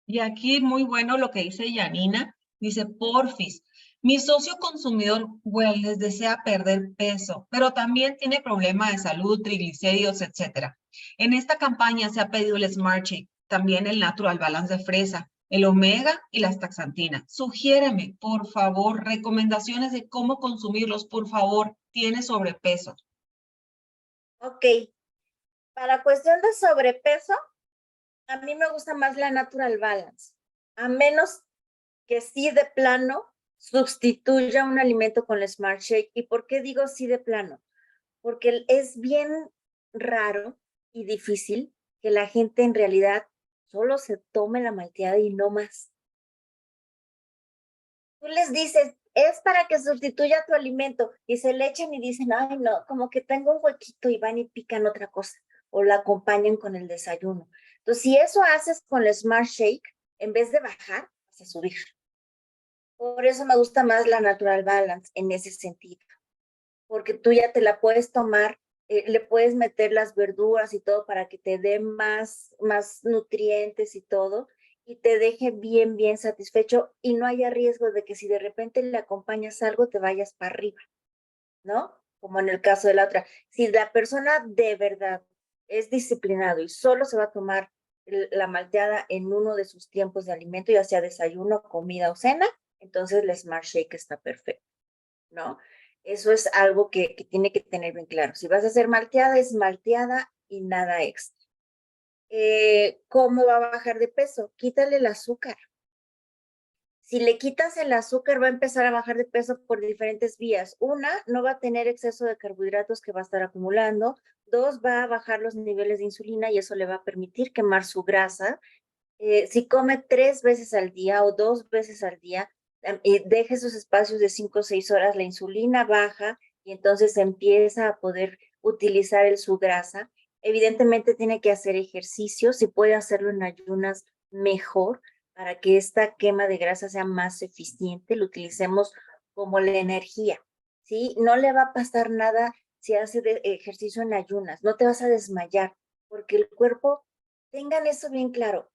Y aquí muy bueno lo que dice Yanina, dice, porfis, mi socio consumidor wellness desea perder peso, pero también tiene problemas de salud, triglicéridos, etc. En esta campaña se ha pedido el Smart Shake, también el Natural Balance de fresa, el omega y la astaxantina. Sugiéreme, por favor, recomendaciones de cómo consumirlos, por favor, tiene sobrepeso. Ok, para cuestión de sobrepeso, a mí me gusta más la Natural Balance, a menos que sí de plano sustituya un alimento con el Smart Shake. ¿Y por qué digo sí de plano? Porque es bien raro y difícil que la gente en realidad solo se tome la malteada y no más. Tú les dices, es para que sustituya tu alimento y se le echan y dicen, ay no, como que tengo un huequito y van y pican otra cosa o la acompañan con el desayuno. Entonces, si eso haces con el Smart Shake, en vez de bajar, vas a subir. Por eso me gusta más la Natural Balance en ese sentido, porque tú ya te la puedes tomar, le puedes meter las verduras y todo para que te dé más nutrientes y todo, y te deje bien, bien satisfecho y no haya riesgo de que si de repente le acompañas algo te vayas para arriba, ¿no? Como en el caso de la otra. Si la persona de verdad es disciplinado y solo se va a tomar la malteada en uno de sus tiempos de alimento, ya sea desayuno, comida o cena, entonces la Smart Shake está perfecto, ¿no? Eso es algo que tiene que tener bien claro. Si vas a hacer malteada, es malteada y nada extra. ¿Cómo va a bajar de peso? Quítale el azúcar. Si le quitas el azúcar, va a empezar a bajar de peso por diferentes vías. Una, no va a tener exceso de carbohidratos que va a estar acumulando. Dos, va a bajar los niveles de insulina y eso le va a permitir quemar su grasa. Si come 3 veces al día o 2 veces al día, deje esos espacios de 5 o 6 horas, la insulina baja y entonces empieza a poder utilizar su grasa. Evidentemente tiene que hacer ejercicio, si puede hacerlo en ayunas, mejor, para que esta quema de grasa sea más eficiente, lo utilicemos como la energía, ¿sí? No le va a pasar nada si hace ejercicio en ayunas, no te vas a desmayar, porque el cuerpo, tengan eso bien claro,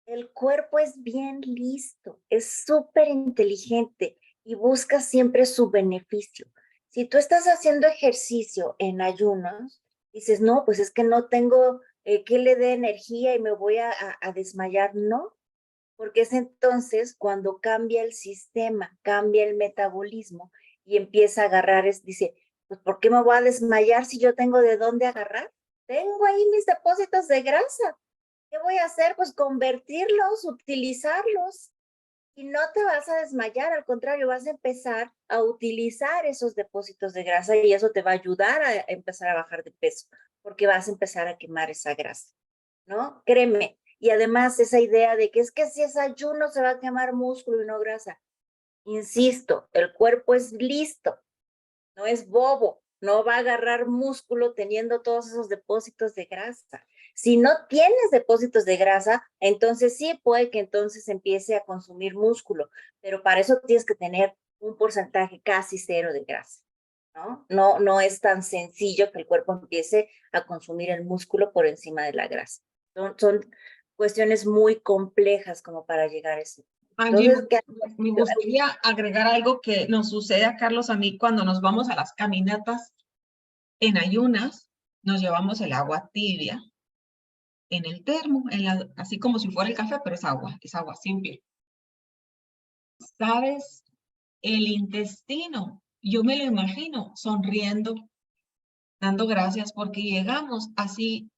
el cuerpo es bien listo, es súper inteligente y busca siempre su beneficio. Si tú estás haciendo ejercicio en ayunos, dices, no, pues es que no tengo que le dé energía y me voy a desmayar. No, porque es entonces cuando cambia el sistema, cambia el metabolismo y empieza a agarrar, dice, pues ¿por qué me voy a desmayar si yo tengo de dónde agarrar? Tengo ahí mis depósitos de grasa. ¿Qué voy a hacer? Pues convertirlos, utilizarlos. Y no te vas a desmayar, al contrario, vas a empezar a utilizar esos depósitos de grasa y eso te va a ayudar a empezar a bajar de peso, porque vas a empezar a quemar esa grasa, ¿no? Créeme. Y además esa idea de que es que si es ayuno se va a quemar músculo y no grasa. Insisto, el cuerpo es listo, no es bobo, no va a agarrar músculo teniendo todos esos depósitos de grasa. Si no tienes depósitos de grasa, entonces sí puede que entonces empiece a consumir músculo, pero para eso tienes que tener un porcentaje casi cero de grasa, ¿no? No es tan sencillo que el cuerpo empiece a consumir el músculo por encima de la grasa. Son cuestiones muy complejas como para llegar a eso. Angie, Entonces, me gustaría agregar algo que nos sucede a Carlos, a mí, cuando nos vamos a las caminatas en ayunas, nos llevamos el agua tibia en el termo, así como si fuera el café, pero es agua simple. ¿Sabes? El intestino, yo me lo imagino sonriendo, dando gracias porque llegamos así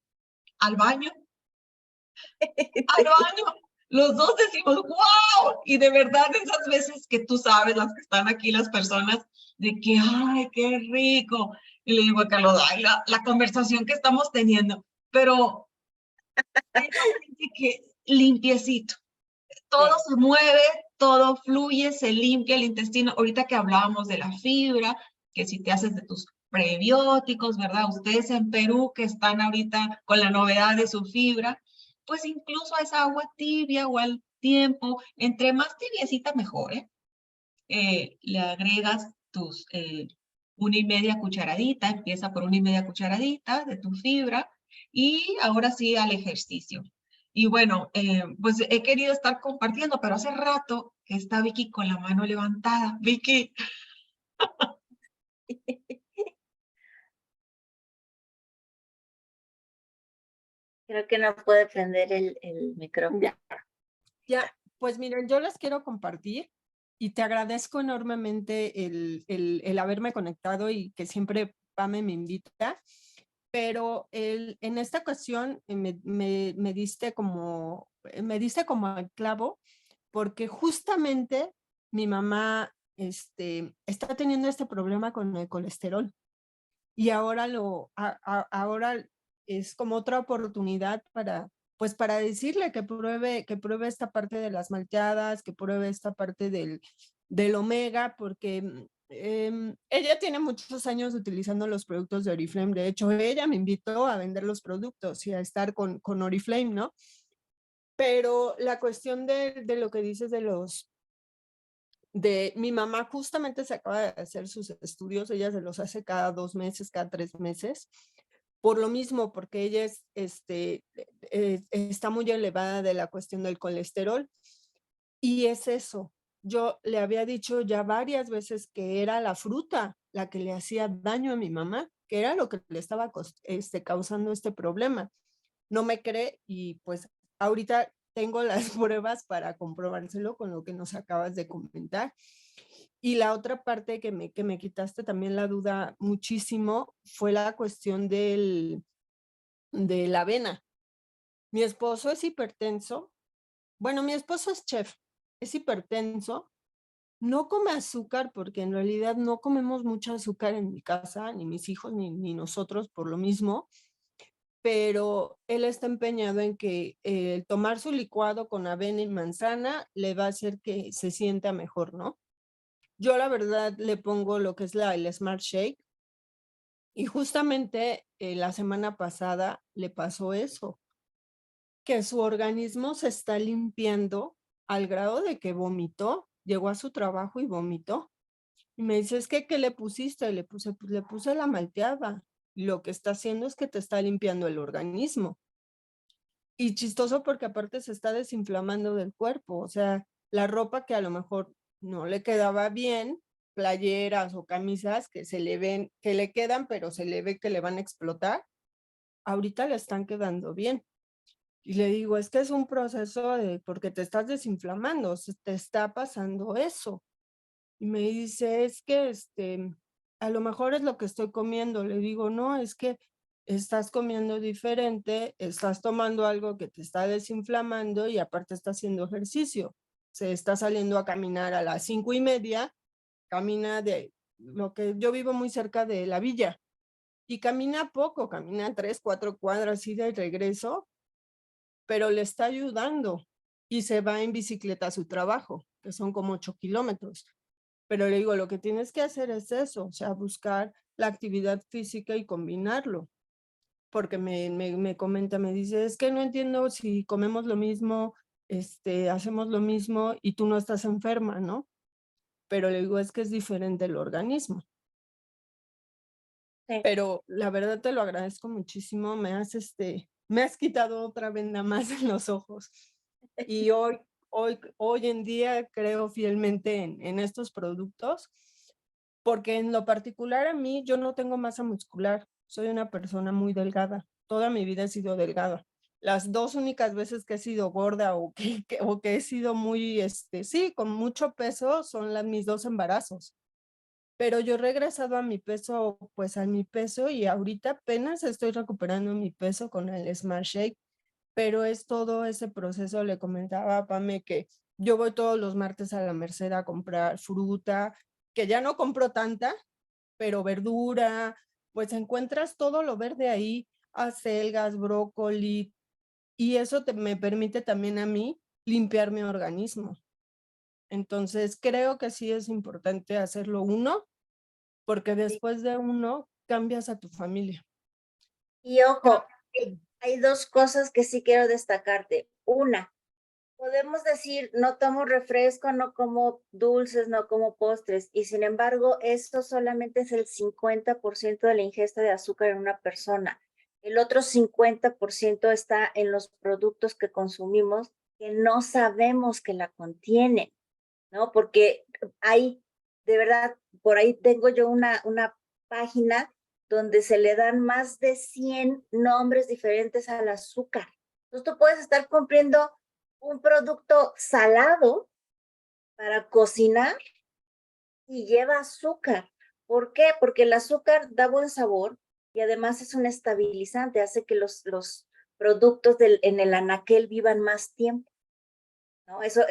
al baño, al baño. Los dos decimos, wow, y de verdad esas veces que tú sabes, las que están aquí, las personas, de que, ay, qué rico. Y le digo a Carlos, ay, la conversación que estamos teniendo, pero que limpiecito, todo se mueve, todo fluye, se limpia el intestino. Ahorita que hablábamos de la fibra, que si te haces de tus prebióticos, ¿verdad? Ustedes en Perú que están ahorita con la novedad de su fibra, pues incluso a esa agua tibia o al tiempo, entre más tibiecita mejor, ¿eh? Le agregas tus 1,5 cucharadita, empieza por 1,5 cucharadita de tu fibra y ahora sí al ejercicio. Y bueno, pues he querido estar compartiendo, pero hace rato que está Vicky con la mano levantada. Vicky. creo que no puede prender el micrófono. Ya, pues miren, yo les quiero compartir y te agradezco enormemente el haberme conectado y que siempre Pame me invita, pero en esta ocasión me diste como al clavo, porque justamente mi mamá está teniendo este problema con el colesterol y ahora ahora es como otra oportunidad pues para decirle que pruebe esta parte de las malteadas, que pruebe esta parte del omega, porque ella tiene muchos años utilizando los productos de Oriflame. De hecho, ella me invitó a vender los productos y a estar con Oriflame, ¿no? Pero la cuestión de lo que dices de mi mamá justamente se acaba de hacer sus estudios, ella se los hace cada 2 meses, cada 3 meses, por lo mismo, porque ella está muy elevada de la cuestión del colesterol. Y es eso, yo le había dicho ya varias veces que era la fruta la que le hacía daño a mi mamá, que era lo que le estaba causando este problema. No me cree y pues ahorita tengo las pruebas para comprobárselo con lo que nos acabas de comentar. Y la otra parte que me quitaste también la duda muchísimo fue la cuestión de la avena. Mi esposo es hipertenso. Bueno, mi esposo es chef, es hipertenso. No come azúcar porque en realidad no comemos mucho azúcar en mi casa, ni mis hijos ni nosotros por lo mismo, pero él está empeñado en que tomar su licuado con avena y manzana le va a hacer que se sienta mejor, ¿no? Yo la verdad le pongo lo que es el Smart Shake y justamente la semana pasada le pasó eso, que su organismo se está limpiando al grado de que vomitó, llegó a su trabajo y vomitó. Y me dice, es que, ¿qué le pusiste? Le puse, pues le puse la malteada. Lo que está haciendo es que te está limpiando el organismo. Y chistoso porque aparte se está desinflamando del cuerpo. O sea, la ropa que a lo mejor no le quedaba bien, playeras o camisas que se le ven, que le quedan, pero se le ve que le van a explotar, ahorita le están quedando bien. Y le digo, es que es un proceso porque te estás desinflamando, te está pasando eso. Y me dice, es que a lo mejor es lo que estoy comiendo. Le digo, no, es que estás comiendo diferente, estás tomando algo que te está desinflamando y aparte está haciendo ejercicio. Se está saliendo a caminar a las 5:30, camina de lo que yo vivo muy cerca de la villa y camina poco, camina 3, 4 cuadras ida y regreso, pero le está ayudando y se va en bicicleta a su trabajo, que son como 8 kilómetros. Pero le digo, lo que tienes que hacer es eso, o sea, buscar la actividad física y combinarlo. Porque me comenta, me dice, es que no entiendo si comemos lo mismo, hacemos lo mismo y tú no estás enferma, ¿no? Pero le digo, es que es diferente el organismo. Sí. Pero la verdad te lo agradezco muchísimo, me has quitado otra venda más en los ojos. Y hoy en día creo fielmente en estos productos, porque en lo particular a mí yo no tengo masa muscular, soy una persona muy delgada, toda mi vida he sido delgada. Las 2 únicas veces que he sido gorda o que he sido muy, sí, con mucho peso son mis 2 embarazos. Pero yo he regresado a mi peso, pues a mi peso y ahorita apenas estoy recuperando mi peso con el Smart Shake, pero es todo ese proceso. Le comentaba a Pame que yo voy todos los martes a la Merced a comprar fruta, que ya no compro tanta, pero verdura, pues encuentras todo lo verde ahí, acelgas, brócoli, y eso me permite también a mí limpiar mi organismo. Entonces creo que sí es importante hacerlo uno, porque Sí. después de uno cambias a tu familia. Y ojo, hay 2 cosas que sí quiero destacarte. Una, podemos decir, no tomo refresco, no como dulces, no como postres, y sin embargo, esto solamente es el 50% de la ingesta de azúcar en una persona. El otro 50% está en los productos que consumimos que no sabemos que la contienen, ¿no? Porque hay, de verdad, por ahí tengo yo una página donde se le dan más de 100 nombres diferentes al azúcar. Entonces tú puedes estar comprando un producto salado para cocinar y lleva azúcar. ¿Por qué? Porque el azúcar da buen sabor y además es un estabilizante, hace que los productos en el anaquel vivan más tiempo, ¿no? Eso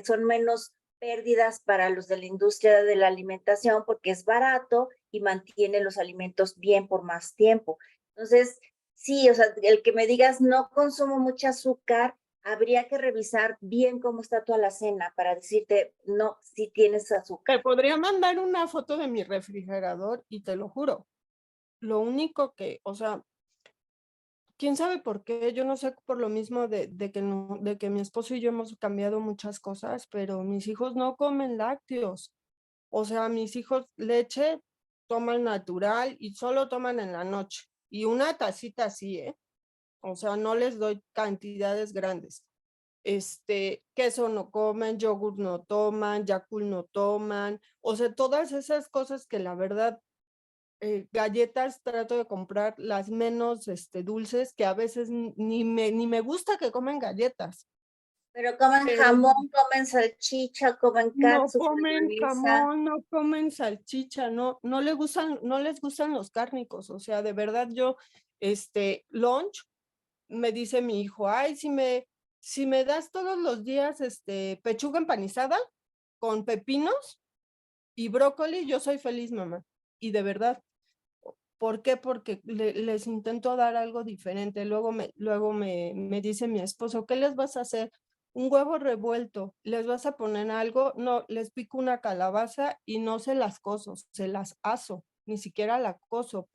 son menos pérdidas para los de la industria de la alimentación porque es barato y mantiene los alimentos bien por más tiempo. Entonces, sí, o sea, el que me digas no consumo mucho azúcar, habría que revisar bien cómo está tu alacena para decirte, no, si tienes azúcar. Te podría mandar una foto de mi refrigerador y te lo juro. Lo único que, o sea, quién sabe por qué, yo no sé por lo mismo de que mi esposo y yo hemos cambiado muchas cosas, pero mis hijos no comen lácteos. O sea, mis hijos leche toman natural y solo toman en la noche. Y una tacita así, ¿eh? O sea, no les doy cantidades grandes. Queso no comen, yogur no toman, Yakult no toman. O sea, todas esas cosas que la verdad galletas trato de comprar las menos dulces, que a veces ni me gusta que comen galletas. Pero comen Pero jamón, comen salchicha, comen no catsup, comen mayonesa. jamón, no comen salchicha, no les gustan los cárnicos. O sea, de verdad yo, lunch, me dice mi hijo, ay, si me das todos los días pechuga empanizada con pepinos y brócoli, yo soy feliz, mamá. Y de verdad, ¿por qué? Porque les intento dar algo diferente. Luego me dice mi esposo, ¿qué les vas a hacer? Un huevo revuelto. ¿Les vas a poner algo? No, les pico una calabaza y no se las cozo, se las aso, ni siquiera la cozo.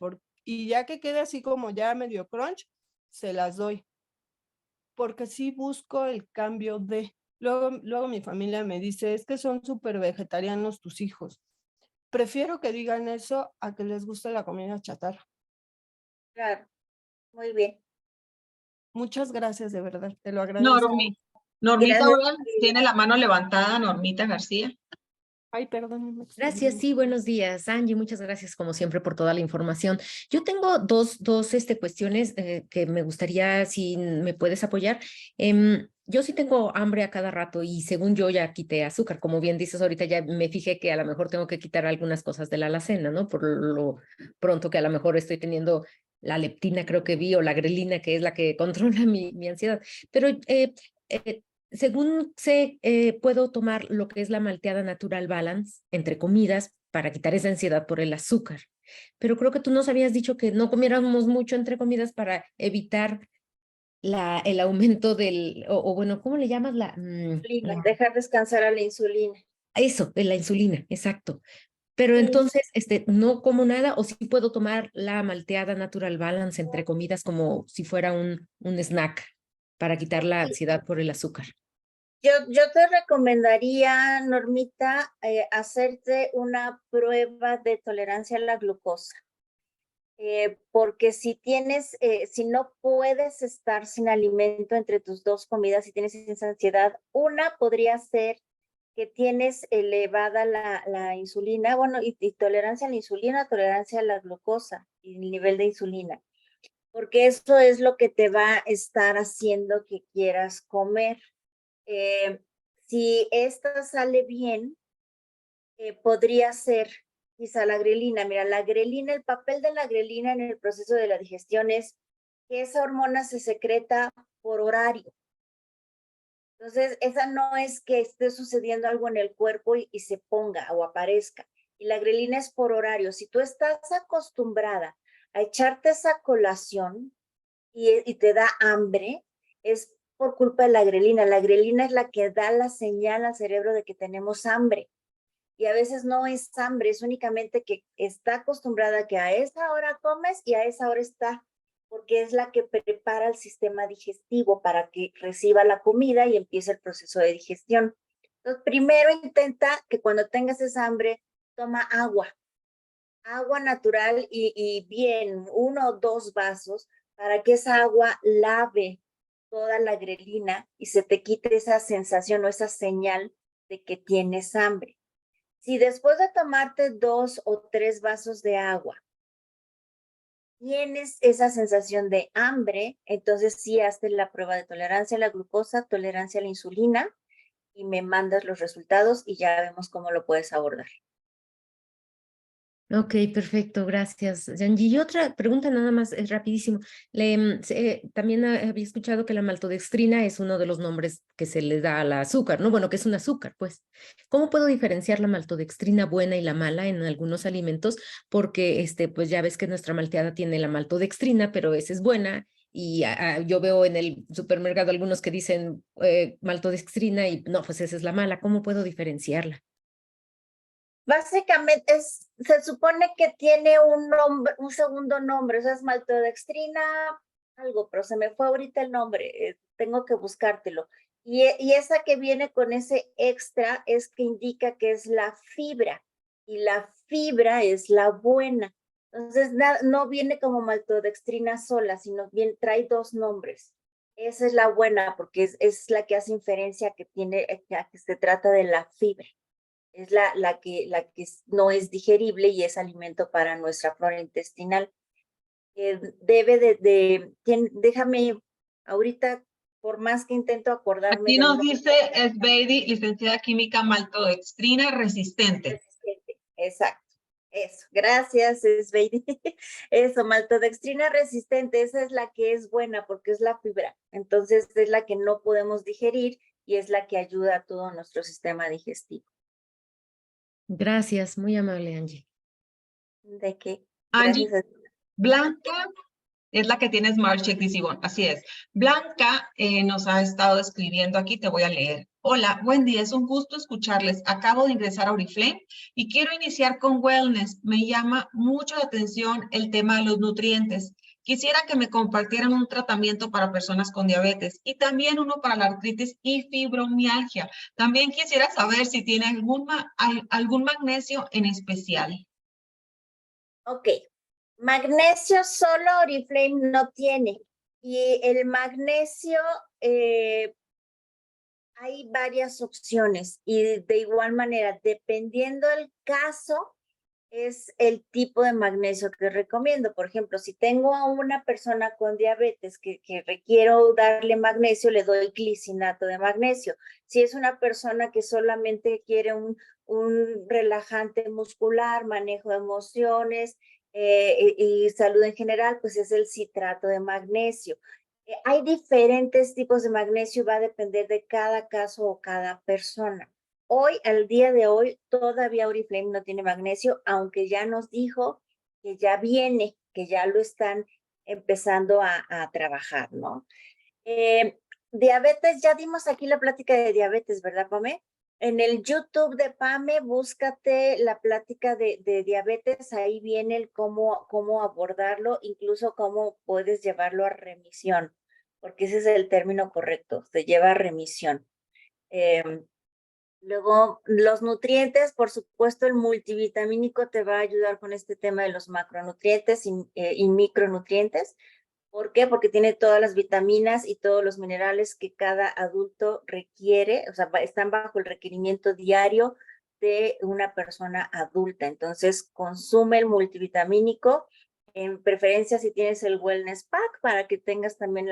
Y ya que quede así como ya medio crunch, se las doy. Porque sí busco el cambio de... Luego mi familia me dice, es que son súper vegetarianos tus hijos. Prefiero que digan eso a que les guste la comida chatarra. Claro, muy bien. Muchas gracias, de verdad, te lo agradezco. Normita Gracias. ahora tiene la mano levantada, Normita García. Ay, perdón. Gracias, sí, buenos días, Angie. Muchas gracias, como siempre, por toda la información. Yo tengo dos cuestiones que me gustaría, si me puedes apoyar. Yo sí tengo hambre a cada rato y según yo ya quité azúcar. Como bien dices ahorita, ya me fijé que a lo mejor tengo que quitar algunas cosas de la alacena, ¿no? Por lo pronto que a lo mejor estoy teniendo la leptina, creo que vi, o la grelina, que es la que controla mi ansiedad. Pero según sé, puedo tomar lo que es la malteada Natural Balance entre comidas para quitar esa ansiedad por el azúcar. Pero creo que tú nos habías dicho que no comiéramos mucho entre comidas para evitar el aumento o bueno, ¿cómo le llamas? Dejar descansar a la insulina. Eso, de la insulina, exacto. Pero Sí. entonces, no como nada, o sí puedo tomar la malteada Natural Balance entre comidas como si fuera un snack para quitar la ansiedad por el azúcar. Yo te recomendaría, Normita, hacerte una prueba de tolerancia a la glucosa. Porque si si no puedes estar sin alimento entre tus dos comidas, si tienes esa ansiedad, una podría ser que tienes elevada la insulina, bueno, y tolerancia a la insulina, tolerancia a la glucosa y el nivel de insulina, porque eso es lo que te va a estar haciendo que quieras comer. Si esta sale bien, podría ser quizá la grelina. Mira, la grelina, el papel de la grelina en el proceso de la digestión es que esa hormona se secreta por horario. Entonces, esa no es que esté sucediendo algo en el cuerpo y se ponga o aparezca. Y la grelina es por horario. Si tú estás acostumbrada a echarte esa colación y te da hambre, es por culpa de la grelina. La grelina es la que da la señal al cerebro de que tenemos hambre. Y a veces no es hambre, es únicamente que está acostumbrada a que a esa hora comes y a esa hora está, porque es la que prepara el sistema digestivo para que reciba la comida y empiece el proceso de digestión. Entonces, primero intenta que cuando tengas esa hambre, toma agua natural y bien, 1 o 2 vasos, para que esa agua lave toda la grelina y se te quite esa sensación o esa señal de que tienes hambre. Si después de tomarte 2 o 3 vasos de agua tienes esa sensación de hambre, entonces sí hazte la prueba de tolerancia a la glucosa, tolerancia a la insulina y me mandas los resultados y ya vemos cómo lo puedes abordar. Ok, perfecto, gracias, Yanji. Y otra pregunta nada más, es rapidísimo. También había escuchado que la maltodextrina es uno de los nombres que se le da al azúcar, ¿no? Bueno, que es un azúcar, pues. ¿Cómo puedo diferenciar la maltodextrina buena y la mala en algunos alimentos? Porque, pues ya ves que nuestra malteada tiene la maltodextrina, pero esa es buena. Y yo veo en el supermercado algunos que dicen maltodextrina y no, pues esa es la mala. ¿Cómo puedo diferenciarla? Básicamente se supone que tiene un nombre, un segundo nombre, o sea, es maltodextrina, algo, pero se me fue ahorita el nombre, tengo que buscártelo. Y esa que viene con ese extra es que indica que es la fibra, y la fibra es la buena. Entonces, no viene como maltodextrina sola, sino bien trae 2 nombres. Esa es la buena, porque es la que hace inferencia que tiene, que se trata de la fibra. es la que no es digerible y es alimento para nuestra flora intestinal. Déjame, ahorita, por más que intento acordarme Aquí del nos nombre, dice Esbeidi, licenciada química maltodextrina resistente. resistente. Exacto. Eso, gracias, Sveidi. Eso, maltodextrina resistente, esa es la que es buena porque es la fibra. Entonces es la que no podemos digerir y es la que ayuda a todo nuestro sistema digestivo. Gracias, muy amable, Angie. ¿De qué? Angie, Gracias. Blanca es la que tiene Smart Check Visibón, así es. Blanca nos ha estado escribiendo aquí, te voy a leer. Hola, buen día, es un gusto escucharles. Acabo de ingresar a Oriflame y quiero iniciar con Wellness. Me llama mucho la atención el tema de los nutrientes. Quisiera que me compartieran un tratamiento para personas con diabetes y también uno para la artritis y fibromialgia. También quisiera saber si tiene algún magnesio en especial. Ok, magnesio solo Oriflame no tiene. Y el magnesio, hay varias opciones y de igual manera, dependiendo del caso, es el tipo de magnesio que recomiendo. Por ejemplo, si tengo a una persona con diabetes que requiero darle magnesio, le doy glicinato de magnesio. Si es una persona que solamente quiere un relajante muscular, manejo de emociones y salud en general, pues es el citrato de magnesio. Hay diferentes tipos de magnesio, va a depender de cada caso o cada persona. Hoy, al día de hoy, todavía Oriflame no tiene magnesio, aunque ya nos dijo que ya viene, que ya lo están empezando a trabajar, ¿no? Diabetes, ya dimos aquí la plática de diabetes, ¿verdad, Pame? En el YouTube de Pame, búscate la plática de diabetes, ahí viene el cómo abordarlo, incluso cómo puedes llevarlo a remisión, porque ese es el término correcto, se lleva a remisión. Luego, los nutrientes, por supuesto, el multivitamínico te va a ayudar con este tema de los macronutrientes y micronutrientes. ¿Por qué? Porque tiene todas las vitaminas y todos los minerales que cada adulto requiere, o sea, están bajo el requerimiento diario de una persona adulta. Entonces, consume el multivitamínico, en preferencia si tienes el Wellness Pack, para que tengas también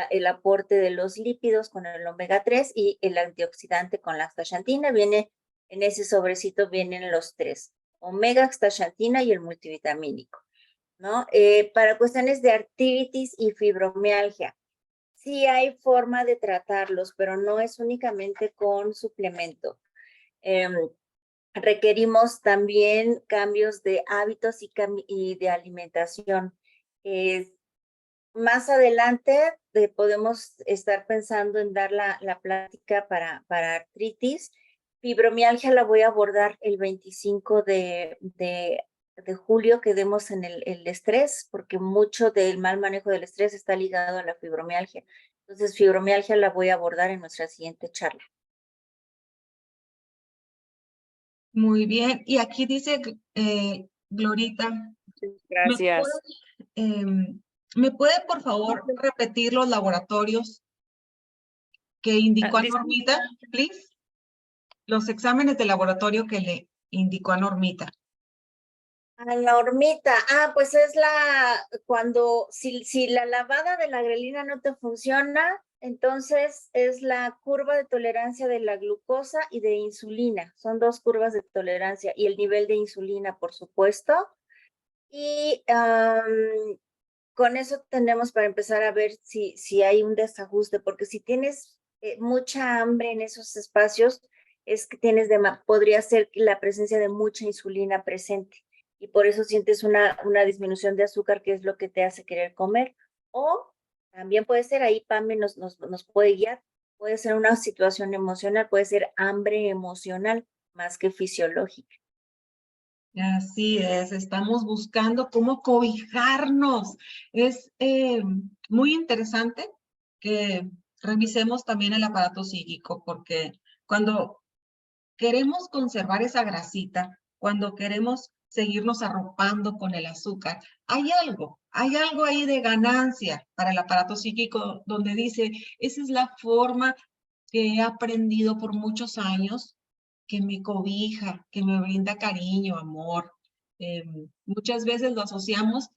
el aporte de los lípidos con el omega 3 y el antioxidante con la astaxantina. Viene en ese sobrecito, vienen los tres, omega, astaxantina y el multivitamínico, ¿no? Para cuestiones de artritis y fibromialgia, sí hay forma de tratarlos, pero no es únicamente con suplemento. Requerimos también cambios de hábitos y de alimentación. Más adelante podemos estar pensando en dar la plática para artritis. Fibromialgia la voy a abordar el 25 de julio, que demos en el estrés, porque mucho del mal manejo del estrés está ligado a la fibromialgia. Entonces, fibromialgia la voy a abordar en nuestra siguiente charla. Muy bien. Y aquí dice Glorita. Gracias. ¿Me puede, por favor, repetir los laboratorios que indicó a Normita, please? Los exámenes de laboratorio que le indicó a Normita. A Normita, pues es si la lavada de la grelina no te funciona, entonces es la curva de tolerancia de la glucosa y de insulina. Son dos curvas de tolerancia y el nivel de insulina, por supuesto. Y con eso tenemos para empezar a ver si hay un desajuste, porque si tienes mucha hambre en esos espacios, es que podría ser la presencia de mucha insulina presente y por eso sientes una disminución de azúcar, que es lo que te hace querer comer. O también puede ser, ahí Pame nos puede guiar, puede ser una situación emocional, puede ser hambre emocional más que fisiológica. Así es, estamos buscando cómo cobijarnos. Es muy interesante que revisemos también el aparato psíquico, porque cuando queremos conservar esa grasita, cuando queremos seguirnos arropando con el azúcar, hay algo ahí de ganancia para el aparato psíquico donde dice, esa es la forma que he aprendido por muchos años que me cobija, que me brinda cariño, amor. Muchas veces lo asociamos,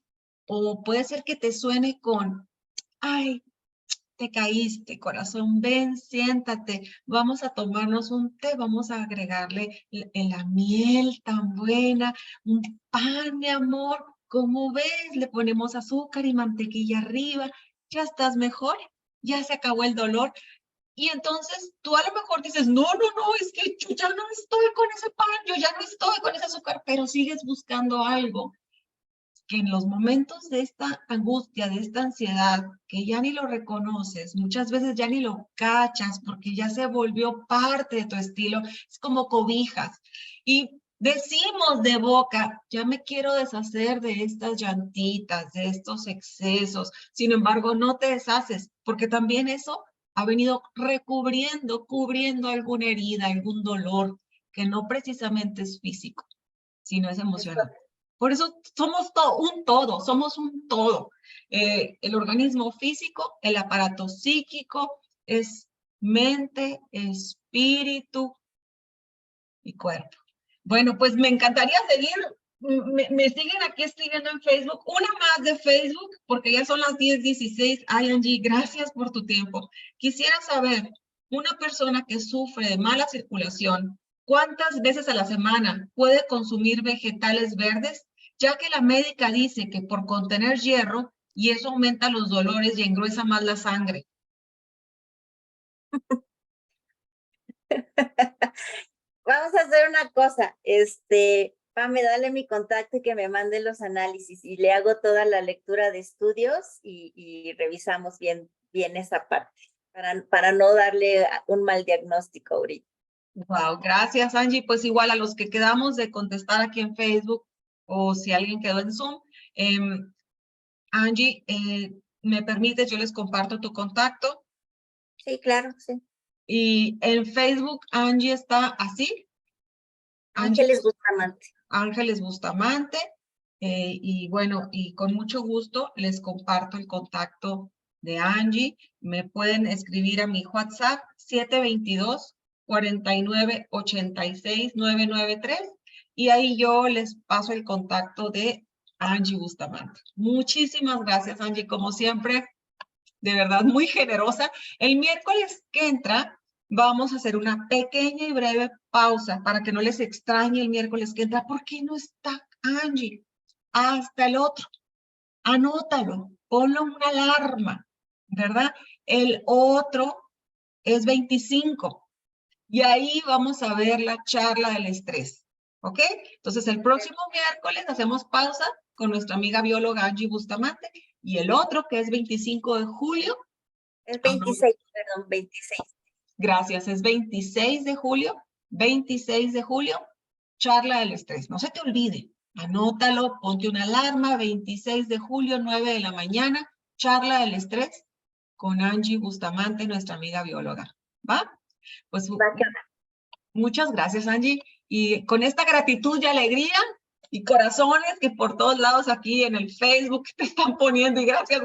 o puede ser que te suene con, ay, te caíste, corazón, ven, siéntate, vamos a tomarnos un té, vamos a agregarle la miel tan buena, un pan, mi amor, ¿cómo ves? Le ponemos azúcar y mantequilla arriba, ya estás mejor, ya se acabó el dolor. Y entonces tú a lo mejor dices, no, es que yo ya no estoy con ese pan, yo ya no estoy con ese azúcar, pero sigues buscando algo que en los momentos de esta angustia, de esta ansiedad, que ya ni lo reconoces, muchas veces ya ni lo cachas porque ya se volvió parte de tu estilo, es como cobijas. Y decimos de boca, ya me quiero deshacer de estas llantitas, de estos excesos. Sin embargo, no te deshaces, porque también eso ha venido cubriendo alguna herida, algún dolor, que no precisamente es físico, sino es emocional. Por eso somos somos un todo. El organismo físico, el aparato psíquico, es mente, espíritu y cuerpo. Bueno, pues me encantaría seguir. Me siguen aquí escribiendo en Facebook. Una más de Facebook, porque ya son las 10:16. Ay, Angie, gracias por tu tiempo. Quisiera saber, una persona que sufre de mala circulación, ¿cuántas veces a la semana puede consumir vegetales verdes? Ya que la médica dice que por contener hierro, y eso aumenta los dolores y engruesa más la sangre. Vamos a hacer una cosa, Pame, dale mi contacto y que me mande los análisis y le hago toda la lectura de estudios y revisamos bien esa parte para no darle un mal diagnóstico ahorita. Wow, gracias, Angie. Pues igual a los que quedamos de contestar aquí en Facebook o si alguien quedó en Zoom, Angie, ¿me permites? Yo les comparto tu contacto. Sí, claro, sí. Y en Facebook, Angie está así. Ángeles Bustamante. Ángeles Bustamante. Y bueno, y con mucho gusto les comparto el contacto de Angie. Me pueden escribir a mi WhatsApp 722-4986-993 y ahí yo les paso el contacto de Angie Bustamante. Muchísimas gracias, Angie, como siempre, de verdad muy generosa. El miércoles que entra vamos a hacer una pequeña y breve pausa para que no les extrañe el miércoles que entra. ¿Por qué no está Angie? Hasta el otro. Anótalo, ponlo una alarma, ¿verdad? El otro es 25 y ahí vamos a ver la charla del estrés, ¿ok? Entonces el próximo miércoles hacemos pausa con nuestra amiga bióloga Angie Bustamante y el otro que es 25 de julio. Es 26, perdón, 26. Gracias, es 26 de julio, charla del estrés. No se te olvide, anótalo, ponte una alarma, 26 de julio, 9 de la mañana, charla del estrés con Angie Bustamante, nuestra amiga bióloga. ¿Va? Pues muchas gracias, Angie. Y con esta gratitud y alegría y corazones que por todos lados aquí en el Facebook te están poniendo y gracias,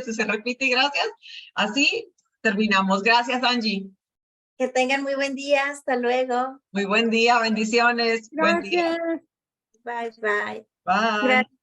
y se repite y gracias. Así terminamos. Gracias, Angie. Que tengan muy buen día. Hasta luego. Muy buen día. Bendiciones. Gracias. Buen día. Bye, bye. Bye. Gracias.